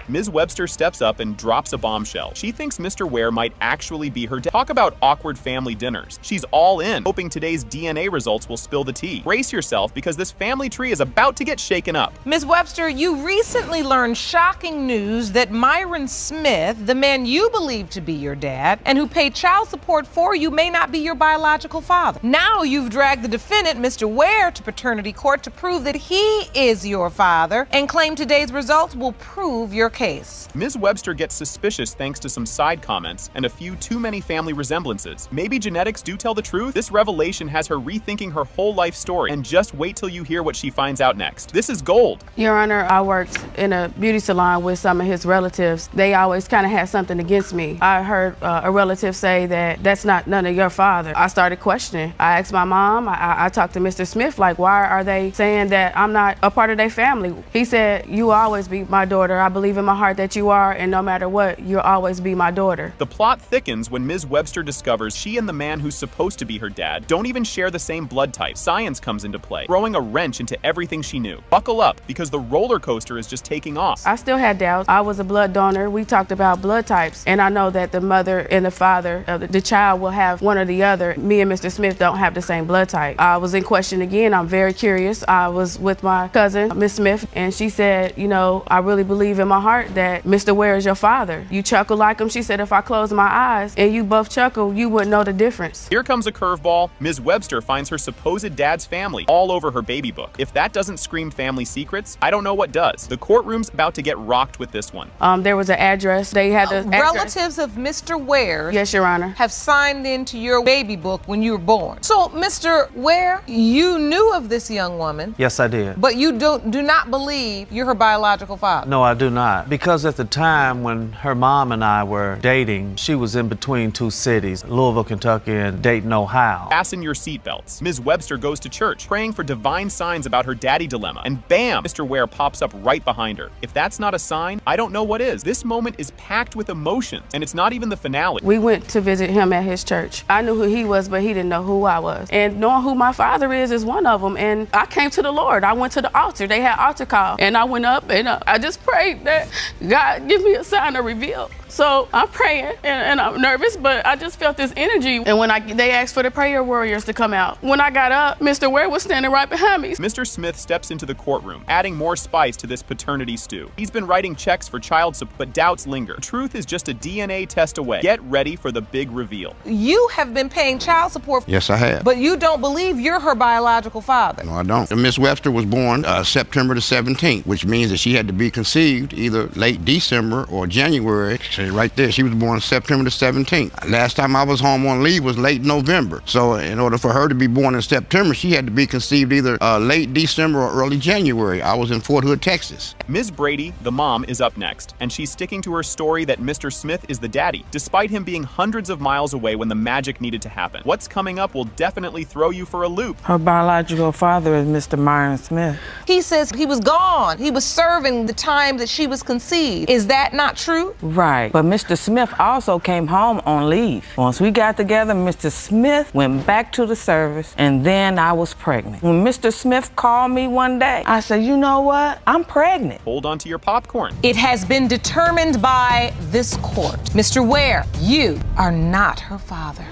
Ms. Webster steps up and drops a bombshell. She thinks Mr. Ware might actually be her dad. Talk about awkward family dinners. She's all in, hoping today's DNA results will spill the tea. Brace yourself, because this family tree is about to get shaken up. Ms. Webster, you recently learned shocking news that Myron Smith, the man you believe to be your dad and who paid child support for you, may not be your biological father. Now you've dragged the defendant, Mr. Ware, to paternity court to prove that he is your father and claim today's results will prove your case. case. Ms. Webster gets suspicious thanks to some side comments and a few too many family resemblances. Maybe genetics do tell the truth? This revelation has her rethinking her whole life story, and just wait till you hear what she finds out next. This is gold. Your Honor, I worked in a beauty salon with some of his relatives. They always kind of had something against me. I heard a relative say that that's not none of your father. I started questioning. I asked my mom, I talked to Mr. Smith, like, why are they saying that I'm not a part of their family? He said, you will always be my daughter. I believe in my heart that you are, and no matter what, you'll always be my daughter. The plot thickens when Ms. Webster discovers she and the man who's supposed to be her dad don't even share the same blood type. Science comes into play, throwing a wrench into everything she knew. Buckle up, because the roller coaster is just taking off. I still had doubts. I was a blood donor. We talked about blood types, and I know that the mother and the father of the child will have one or the other. Me and Mr. Smith don't have the same blood type. I was in question again. I'm very curious. I was with my cousin, Miss Smith, and she said, you know, I really believe in my heart that Mr. Ware is your father. You chuckle like him. She said, if I close my eyes and you both chuckle, you wouldn't know the difference. Here comes a curveball. Ms. Webster finds her supposed dad's family all over her baby book. If that doesn't scream family secrets, I don't know what does. The courtroom's about to get rocked with this one. There was an address. They had the relatives of Mr. Ware. Yes, Your Honor. Have signed into your baby book when you were born. So, Mr. Ware, you knew of this young woman. Yes, I did. But you do not believe you're her biological father. No, I do not. Because at the time when her mom and I were dating, she was in between two cities, Louisville, Kentucky, and Dayton, Ohio. Fasten your seatbelts. Ms. Webster goes to church, praying for divine signs about her daddy dilemma, and bam, Mr. Ware pops up right behind her. If that's not a sign, I don't know what is. This moment is packed with emotions, and it's not even the finale. We went to visit him at his church. I knew who he was, but he didn't know who I was. And knowing who my father is one of them. And I came to the Lord. I went to the altar. They had altar call. And I went up and I just prayed that God give me a sign to reveal. So I'm praying and I'm nervous, but I just felt this energy. And when they asked for the prayer warriors to come out, when I got up, Mr. Ware was standing right behind me. Mr. Smith steps into the courtroom, adding more spice to this paternity stew. He's been writing checks for child support, but doubts linger. The truth is just a DNA test away. Get ready for the big reveal. You have been paying child support. Yes, I have. But you don't believe you're her biological father. No, I don't. Miss Webster was born September the 17th, which means that she had to be conceived either late December or January. See, right there, she was born September the 17th. Last time I was home on leave was late November. So in order for her to be born in September, she had to be conceived either late December or early January. I was in Fort Hood, Texas. Ms. Brady, the mom, is up next, and she's sticking to her story that Mr. Smith is the daddy, despite him being hundreds of miles away when the magic needed to happen. What's coming up will definitely throw you for a loop. Her biological father is Mr. Myron Smith. He says he was gone. He was serving the time that she was conceived. Is that not true? Right, but Mr. Smith also came home on leave. Once we got together, Mr. Smith went back to the service, and then I was pregnant. When Mr. Smith called me one day, I said, you know what? I'm pregnant. Hold on to your popcorn. It has been determined by this court. Mr. Ware, you are not her father.